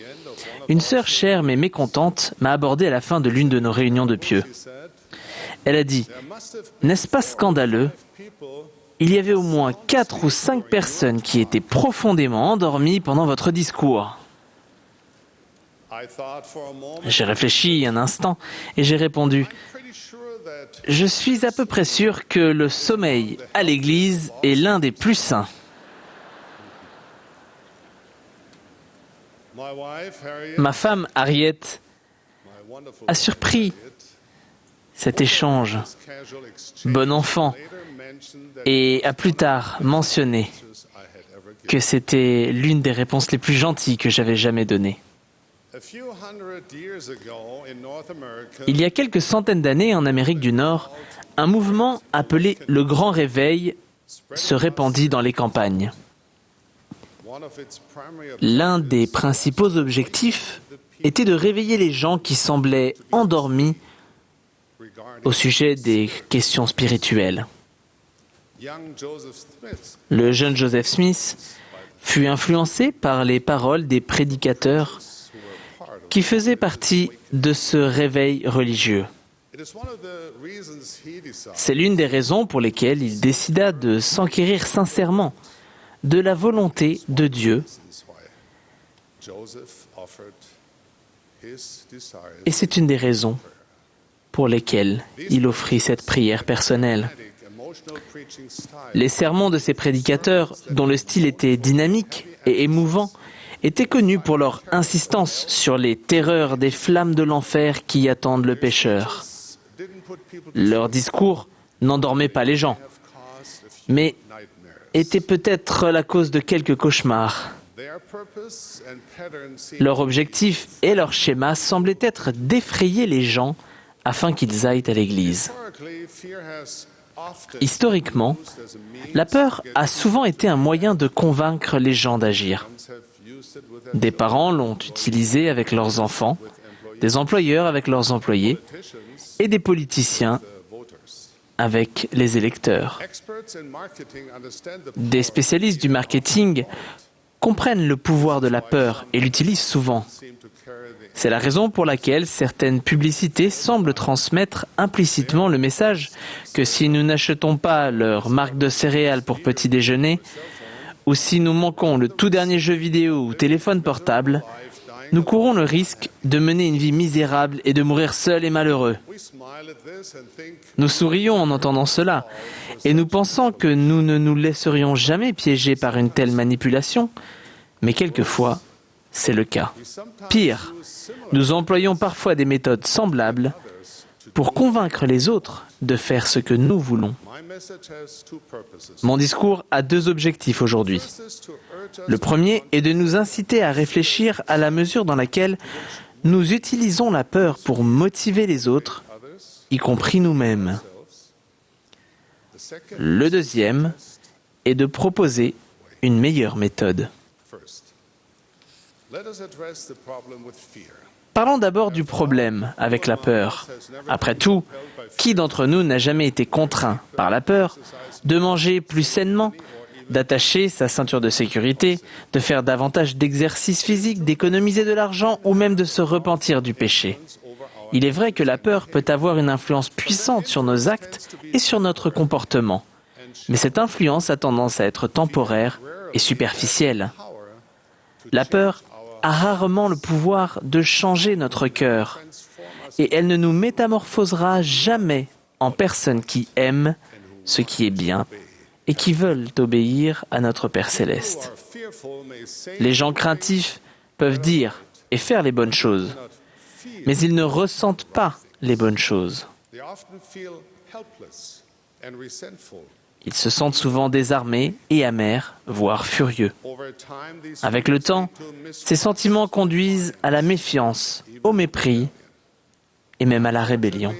une sœur chère mais mécontente m'a abordé à la fin de l'une de nos réunions de Pieux. Elle a dit « N'est-ce pas scandaleux ? Il y avait au moins 4 ou 5 personnes qui étaient profondément endormies pendant votre discours. » J'ai réfléchi un instant et j'ai répondu « Je suis à peu près sûr que le sommeil à l'église est l'un des plus sains. » Ma femme, Harriet, a surpris cet échange, bon enfant, et a plus tard mentionné que c'était l'une des réponses les plus gentilles que j'avais jamais données. Il y a quelques centaines d'années, en Amérique du Nord, un mouvement appelé le Grand Réveil se répandit dans les campagnes. L'un des principaux objectifs était de réveiller les gens qui semblaient endormis au sujet des questions spirituelles. Le jeune Joseph Smith fut influencé par les paroles des prédicateurs qui faisaient partie de ce réveil religieux. C'est l'une des raisons pour lesquelles il décida de s'enquérir sincèrement de la volonté de Dieu, et c'est une des raisons pour lesquelles il offrit cette prière personnelle. Les sermons de ces prédicateurs, dont le style était dynamique et émouvant, étaient connus pour leur insistance sur les terreurs des flammes de l'enfer qui attendent le pécheur. Leurs discours n'endormaient pas les gens, mais étaient peut-être la cause de quelques cauchemars. Leur objectif et leur schéma semblaient être d'effrayer les gens afin qu'ils aillent à l'église. Historiquement, la peur a souvent été un moyen de convaincre les gens d'agir. Des parents l'ont utilisé avec leurs enfants, des employeurs avec leurs employés et des politiciens avec les électeurs. Des spécialistes du marketing comprennent le pouvoir de la peur et l'utilisent souvent. C'est la raison pour laquelle certaines publicités semblent transmettre implicitement le message que si nous n'achetons pas leur marque de céréales pour petit déjeuner, ou si nous manquons le tout dernier jeu vidéo ou téléphone portable, nous courons le risque de mener une vie misérable et de mourir seuls et malheureux. Nous sourions en entendant cela, et nous pensons que nous ne nous laisserions jamais piéger par une telle manipulation, mais quelquefois, c'est le cas. Pire, nous employons parfois des méthodes semblables pour convaincre les autres de faire ce que nous voulons. Mon discours a 2 objectifs aujourd'hui. Le premier est de nous inciter à réfléchir à la mesure dans laquelle nous utilisons la peur pour motiver les autres, y compris nous-mêmes. Le deuxième est de proposer une meilleure méthode. Parlons d'abord du problème avec la peur. Après tout, qui d'entre nous n'a jamais été contraint par la peur de manger plus sainement, d'attacher sa ceinture de sécurité, de faire davantage d'exercices physiques, d'économiser de l'argent ou même de se repentir du péché? Il est vrai que la peur peut avoir une influence puissante sur nos actes et sur notre comportement. Mais cette influence a tendance à être temporaire et superficielle. La peur a rarement le pouvoir de changer notre cœur et elle ne nous métamorphosera jamais en personnes qui aiment ce qui est bien et qui veulent obéir à notre Père céleste. Les gens craintifs peuvent dire et faire les bonnes choses, mais ils ne ressentent pas les bonnes choses. Ils se sentent souvent désarmés et amers, voire furieux. Avec le temps, ces sentiments conduisent à la méfiance, au mépris et même à la rébellion.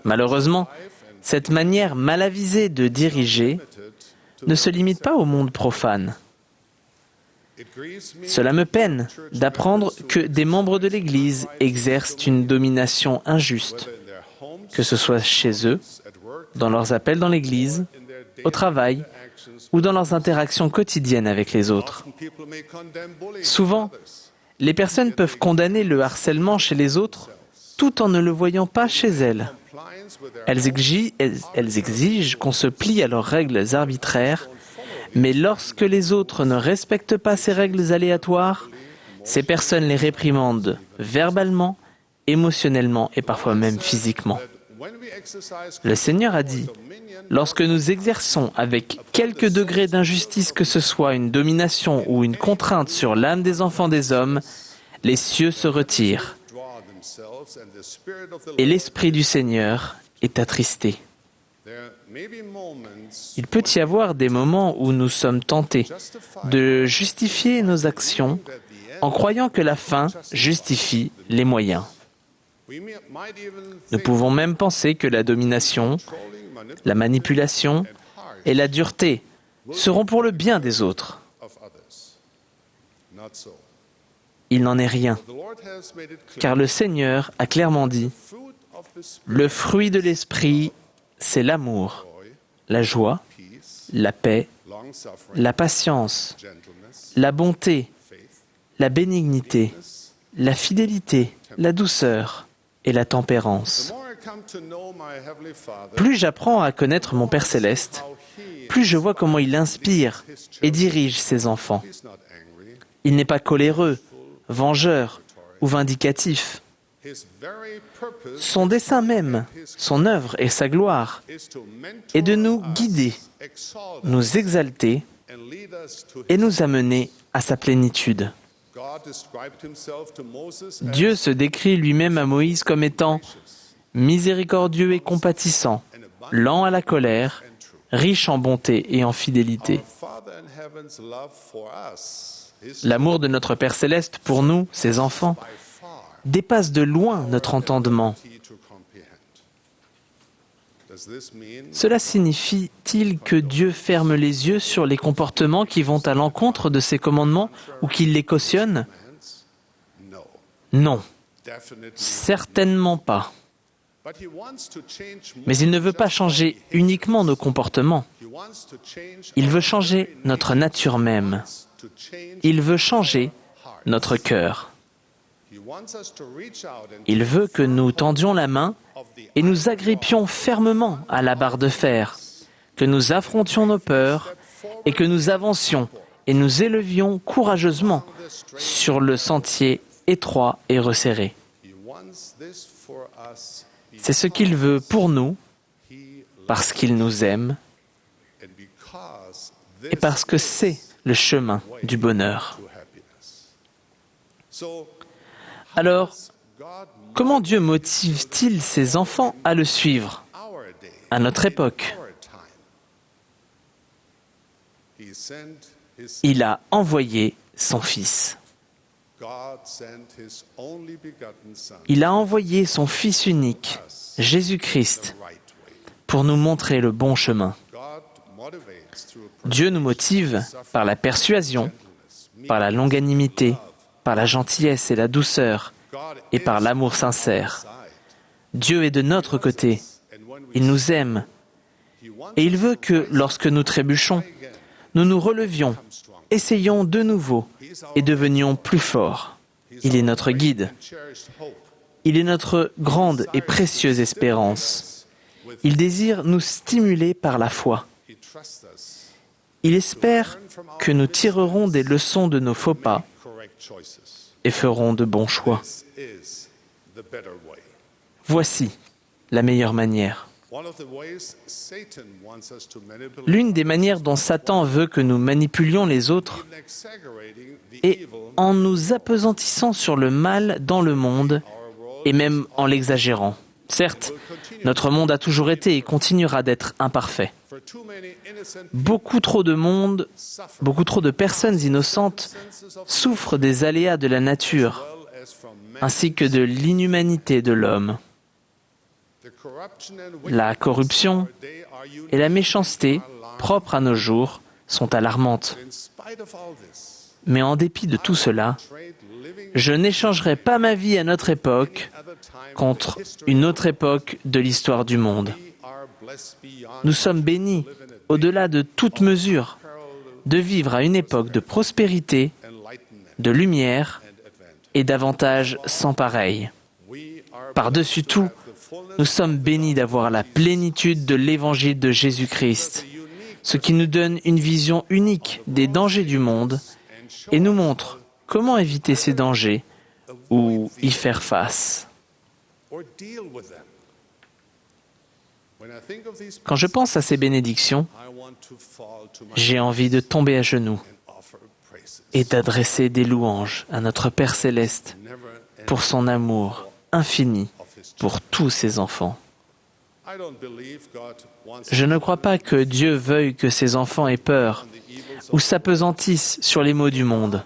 Malheureusement, cette manière mal avisée de diriger ne se limite pas au monde profane. Cela me peine d'apprendre que des membres de l'Église exercent une domination injuste, que ce soit chez eux, dans leurs appels dans l'Église, au travail ou dans leurs interactions quotidiennes avec les autres. Souvent, les personnes peuvent condamner le harcèlement chez les autres tout en ne le voyant pas chez elles. Elles exigent qu'on se plie à leurs règles arbitraires, mais lorsque les autres ne respectent pas ces règles aléatoires, ces personnes les réprimandent verbalement, émotionnellement et parfois même physiquement. Le Seigneur a dit, lorsque nous exerçons avec quelque degré d'injustice que ce soit une domination ou une contrainte sur l'âme des enfants des hommes, les cieux se retirent et l'Esprit du Seigneur est attristé. Il peut y avoir des moments où nous sommes tentés de justifier nos actions en croyant que la fin justifie les moyens. Nous pouvons même penser que la domination, la manipulation et la dureté seront pour le bien des autres. Il n'en est rien, car le Seigneur a clairement dit « Le fruit de l'esprit, c'est l'amour, la joie, la paix, la patience, la bonté, la bénignité, la fidélité, la douceur et la tempérance. » Plus j'apprends à connaître mon Père céleste, plus je vois comment il inspire et dirige ses enfants. Il n'est pas coléreux, vengeur ou vindicatif. Son dessein même, son œuvre et sa gloire est de nous guider, nous exalter et nous amener à sa plénitude. Dieu se décrit lui-même à Moïse comme étant miséricordieux et compatissant, lent à la colère, riche en bonté et en fidélité. L'amour de notre Père céleste pour nous, ses enfants, dépasse de loin notre entendement. Cela signifie-t-il que Dieu ferme les yeux sur les comportements qui vont à l'encontre de ses commandements ou qu'il les cautionne? Non, certainement pas. Mais il ne veut pas changer uniquement nos comportements. Il veut changer notre nature même. Il veut changer notre cœur. Il veut que nous tendions la main et nous agrippions fermement à la barre de fer, que nous affrontions nos peurs et que nous avancions et nous élevions courageusement sur le sentier étroit et resserré. C'est ce qu'il veut pour nous, parce qu'il nous aime et parce que c'est le chemin du bonheur. Alors, comment Dieu motive-t-il ses enfants à le suivre à notre époque? Il a envoyé son Fils. Il a envoyé son Fils unique, Jésus-Christ, pour nous montrer le bon chemin. Dieu nous motive par la persuasion, par la longanimité, par la gentillesse et la douceur, et par l'amour sincère. Dieu est de notre côté. Il nous aime. Et il veut que, lorsque nous trébuchons, nous nous relevions, essayons de nouveau et devenions plus forts. Il est notre guide. Il est notre grande et précieuse espérance. Il désire nous stimuler par la foi. Il espère que nous tirerons des leçons de nos faux pas et ferons de bons choix. Voici la meilleure manière. L'une des manières dont Satan veut que nous manipulions les autres est en nous appesantissant sur le mal dans le monde et même en l'exagérant. Certes, notre monde a toujours été et continuera d'être imparfait. Beaucoup trop de personnes innocentes souffrent des aléas de la nature, ainsi que de l'inhumanité de l'homme. La corruption et la méchanceté propres à nos jours sont alarmantes. Mais en dépit de tout cela, je n'échangerai pas ma vie à notre époque contre une autre époque de l'histoire du monde. Nous sommes bénis, au-delà de toute mesure, de vivre à une époque de prospérité, de lumière et d'avantages sans pareil. Par-dessus tout, nous sommes bénis d'avoir la plénitude de l'évangile de Jésus-Christ, ce qui nous donne une vision unique des dangers du monde et nous montre comment éviter ces dangers ou y faire face. Quand je pense à ces bénédictions, j'ai envie de tomber à genoux et d'adresser des louanges à notre Père céleste pour son amour infini pour tous ses enfants. Je ne crois pas que Dieu veuille que ses enfants aient peur ou s'apesantissent sur les maux du monde,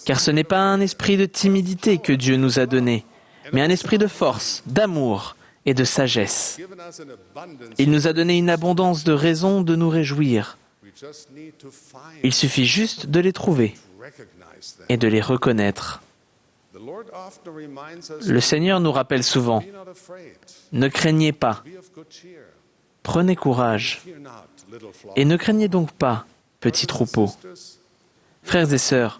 car ce n'est pas un esprit de timidité que Dieu nous a donné, mais un esprit de force, d'amour et de sagesse. Il nous a donné une abondance de raisons de nous réjouir. Il suffit juste de les trouver et de les reconnaître. Le Seigneur nous rappelle souvent, « Ne craignez pas, prenez courage, et ne craignez donc pas, petit troupeau. » Frères et sœurs,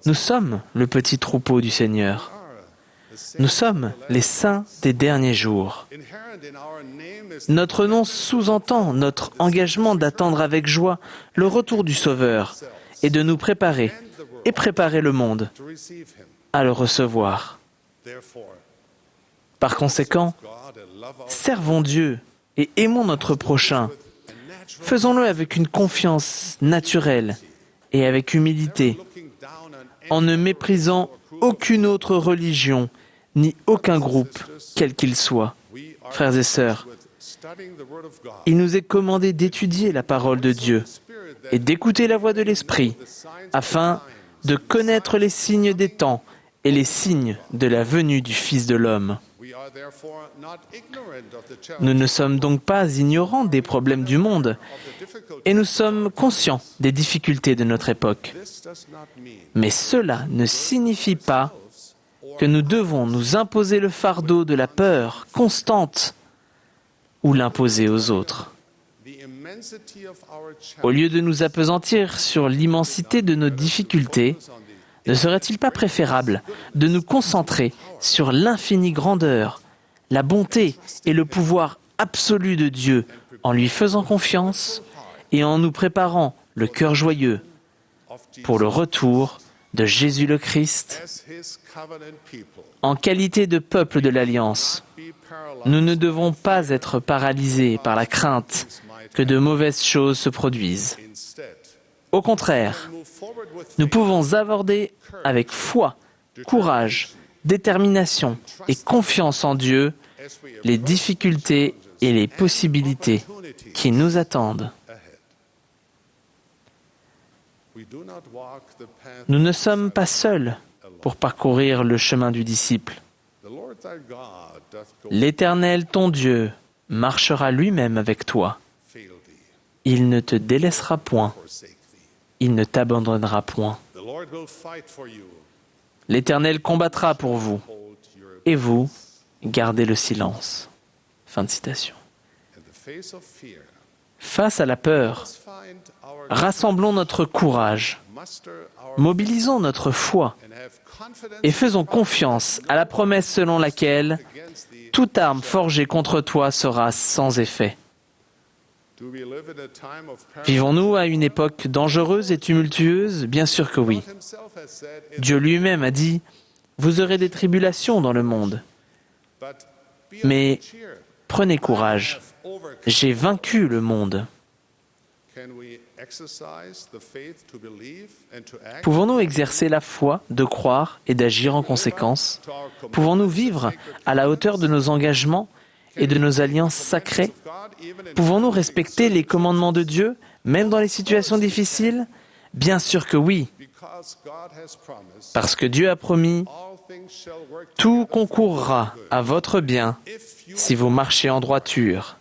nous sommes le petit troupeau du Seigneur. Nous sommes les saints des derniers jours. Notre nom sous-entend notre engagement d'attendre avec joie le retour du Sauveur et de nous préparer et préparer le monde à le recevoir. Par conséquent, servons Dieu et aimons notre prochain. Faisons-le avec une confiance naturelle et avec humilité, en ne méprisant aucune autre religion ni aucun groupe, quel qu'il soit. Frères et sœurs, il nous est commandé d'étudier la parole de Dieu et d'écouter la voix de l'Esprit, afin de connaître les signes des temps et les signes de la venue du Fils de l'homme. Nous ne sommes donc pas ignorants des problèmes du monde et nous sommes conscients des difficultés de notre époque. Mais cela ne signifie pas que nous devons nous imposer le fardeau de la peur constante ou l'imposer aux autres. Au lieu de nous appesantir sur l'immensité de nos difficultés, ne serait-il pas préférable de nous concentrer sur l'infinie grandeur, la bonté et le pouvoir absolu de Dieu en lui faisant confiance et en nous préparant le cœur joyeux pour le retour de Jésus le Christ en qualité de peuple de l'Alliance? Nous ne devons pas être paralysés par la crainte que de mauvaises choses se produisent. Au contraire, nous pouvons aborder avec foi, courage, détermination et confiance en Dieu les difficultés et les possibilités qui nous attendent. Nous ne sommes pas seuls pour parcourir le chemin du disciple. L'Éternel, ton Dieu, marchera lui-même avec toi. Il ne te délaissera point. Il ne t'abandonnera point. L'Éternel combattra pour vous, et vous, gardez le silence. Fin de citation. Face à la peur, rassemblons notre courage, mobilisons notre foi et faisons confiance à la promesse selon laquelle toute arme forgée contre toi sera sans effet. Vivons-nous à une époque dangereuse et tumultueuse? Bien sûr que oui. Dieu lui-même a dit, « Vous aurez des tribulations dans le monde. Mais prenez courage, j'ai vaincu le monde. » Pouvons-nous exercer la foi de croire et d'agir en conséquence? Pouvons-nous vivre à la hauteur de nos engagements et de nos alliances sacrées? Pouvons-nous respecter les commandements de Dieu, même dans les situations difficiles? Bien sûr que oui. Parce que Dieu a promis, « Tout concourra à votre bien si vous marchez en droiture. »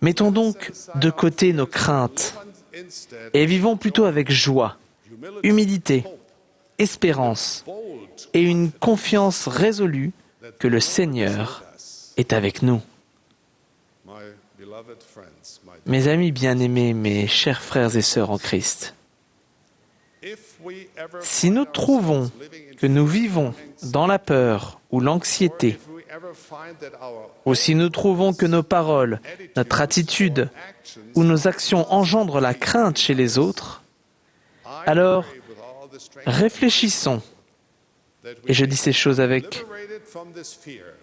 Mettons donc de côté nos craintes et vivons plutôt avec joie, humilité, espérance et une confiance résolue que le Seigneur est avec nous. Mes amis bien-aimés, mes chers frères et sœurs en Christ, si nous trouvons que nous vivons dans la peur ou l'anxiété, ou si nous trouvons que nos paroles, notre attitude ou nos actions engendrent la crainte chez les autres, alors réfléchissons, et je dis ces choses avec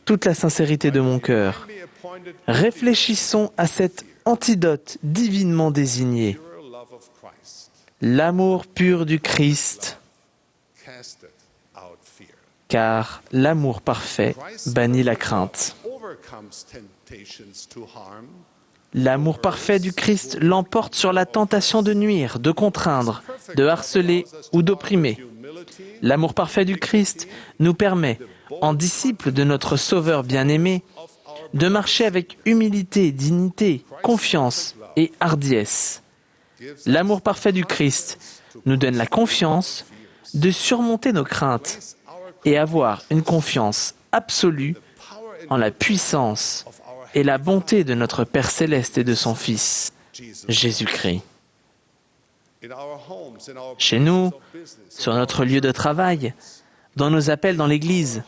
toute la sincérité de mon cœur, réfléchissons à cet antidote divinement désigné, l'amour pur du Christ, car l'amour parfait bannit la crainte. L'amour parfait du Christ l'emporte sur la tentation de nuire, de contraindre, de harceler ou d'opprimer. L'amour parfait du Christ nous permet, en disciples de notre Sauveur bien-aimé, de marcher avec humilité, dignité, confiance et hardiesse. L'amour parfait du Christ nous donne la confiance de surmonter nos craintes et avoir une confiance absolue en la puissance et la bonté de notre Père céleste et de son Fils, Jésus-Christ. Chez nous, sur notre lieu de travail, dans nos appels dans l'Église,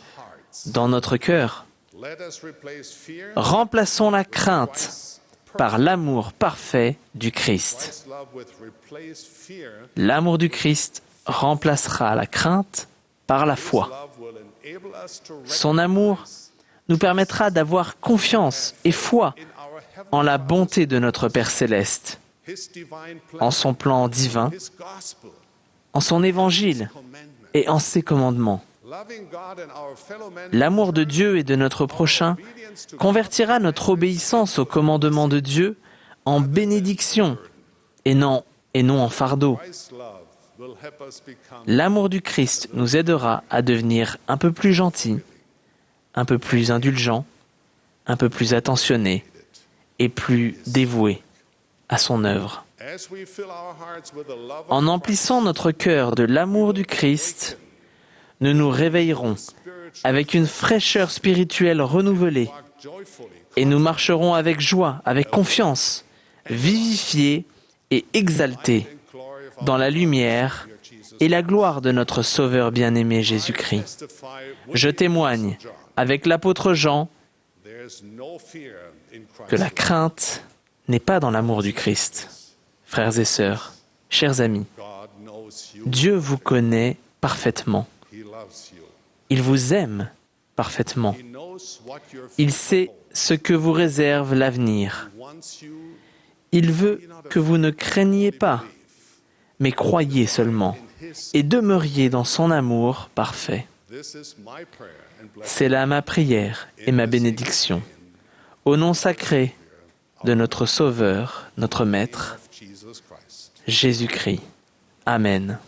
dans notre cœur, remplaçons la crainte par l'amour parfait du Christ. L'amour du Christ remplacera la crainte par la foi. Son amour nous permettra d'avoir confiance et foi en la bonté de notre Père céleste, en son plan divin, en son évangile et en ses commandements. L'amour de Dieu et de notre prochain convertira notre obéissance aux commandements de Dieu en bénédiction et non en fardeau. L'amour du Christ nous aidera à devenir un peu plus gentils, un peu plus indulgents, un peu plus attentionnés et plus dévoués à son œuvre. En emplissant notre cœur de l'amour du Christ, nous nous réveillerons avec une fraîcheur spirituelle renouvelée et nous marcherons avec joie, avec confiance, vivifiés et exaltés dans la lumière et la gloire de notre Sauveur bien-aimé Jésus-Christ. Je témoigne avec l'apôtre Jean que la crainte n'est pas dans l'amour du Christ. Frères et sœurs, chers amis, Dieu vous connaît parfaitement. Il vous aime parfaitement. Il sait ce que vous réserve l'avenir. Il veut que vous ne craigniez pas, mais croyez seulement et demeuriez dans son amour parfait. C'est là ma prière et ma bénédiction. Au nom sacré de notre Sauveur, notre Maître, Jésus-Christ. Amen.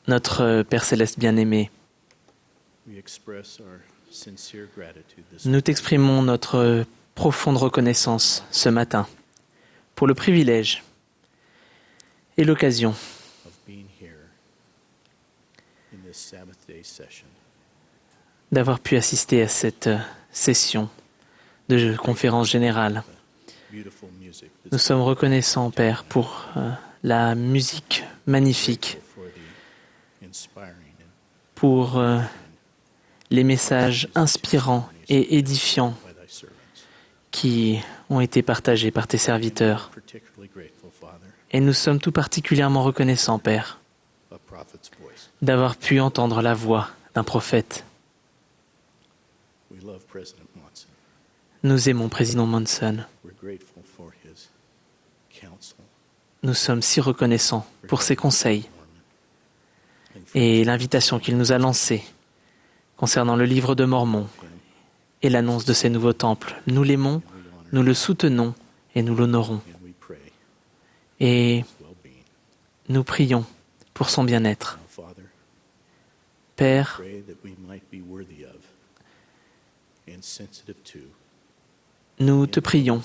Notre Père céleste bien-aimé, nous t'exprimons notre profonde reconnaissance ce matin pour le privilège et l'occasion d'avoir pu assister à cette session de conférence générale. Nous sommes reconnaissants, Père, pour la musique magnifique, pour les messages inspirants et édifiants qui ont été partagés par tes serviteurs. Et nous sommes tout particulièrement reconnaissants, Père, d'avoir pu entendre la voix d'un prophète. Nous aimons Président Monson. Nous sommes si reconnaissants pour ses conseils et l'invitation qu'il nous a lancée concernant le livre de Mormon et l'annonce de ces nouveaux temples. Nous l'aimons, nous le soutenons et nous l'honorons. Et nous prions pour son bien-être. Père, nous te prions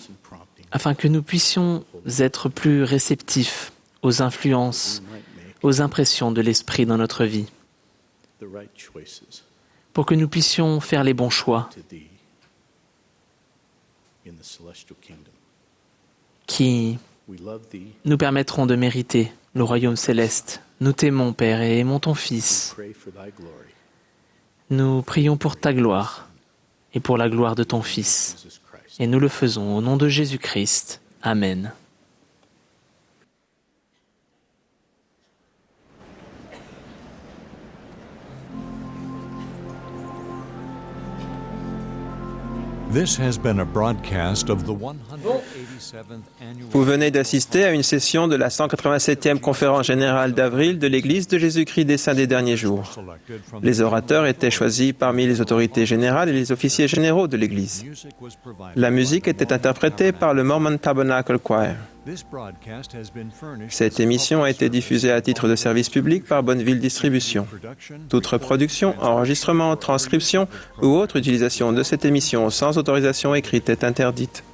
afin que nous puissions être plus réceptifs aux influences, aux impressions de l'Esprit dans notre vie, pour que nous puissions faire les bons choix qui nous permettront de mériter le royaume céleste. Nous t'aimons, Père, et aimons ton Fils. Nous prions pour ta gloire et pour la gloire de ton Fils. Et nous le faisons au nom de Jésus-Christ. Amen. This has been a broadcast of the 187th annual. Vous venez d'assister à une session de la 187e conférence générale d'avril de l'Église de Jésus-Christ des Saints des Derniers Jours. Les orateurs étaient choisis parmi les autorités générales et les officiers généraux de l'Église. La musique était interprétée par le Mormon Tabernacle Choir. Cette émission a été diffusée à titre de service public par Bonneville Distribution. Toute reproduction, enregistrement, transcription ou autre utilisation de cette émission sans autorisation écrite est interdite.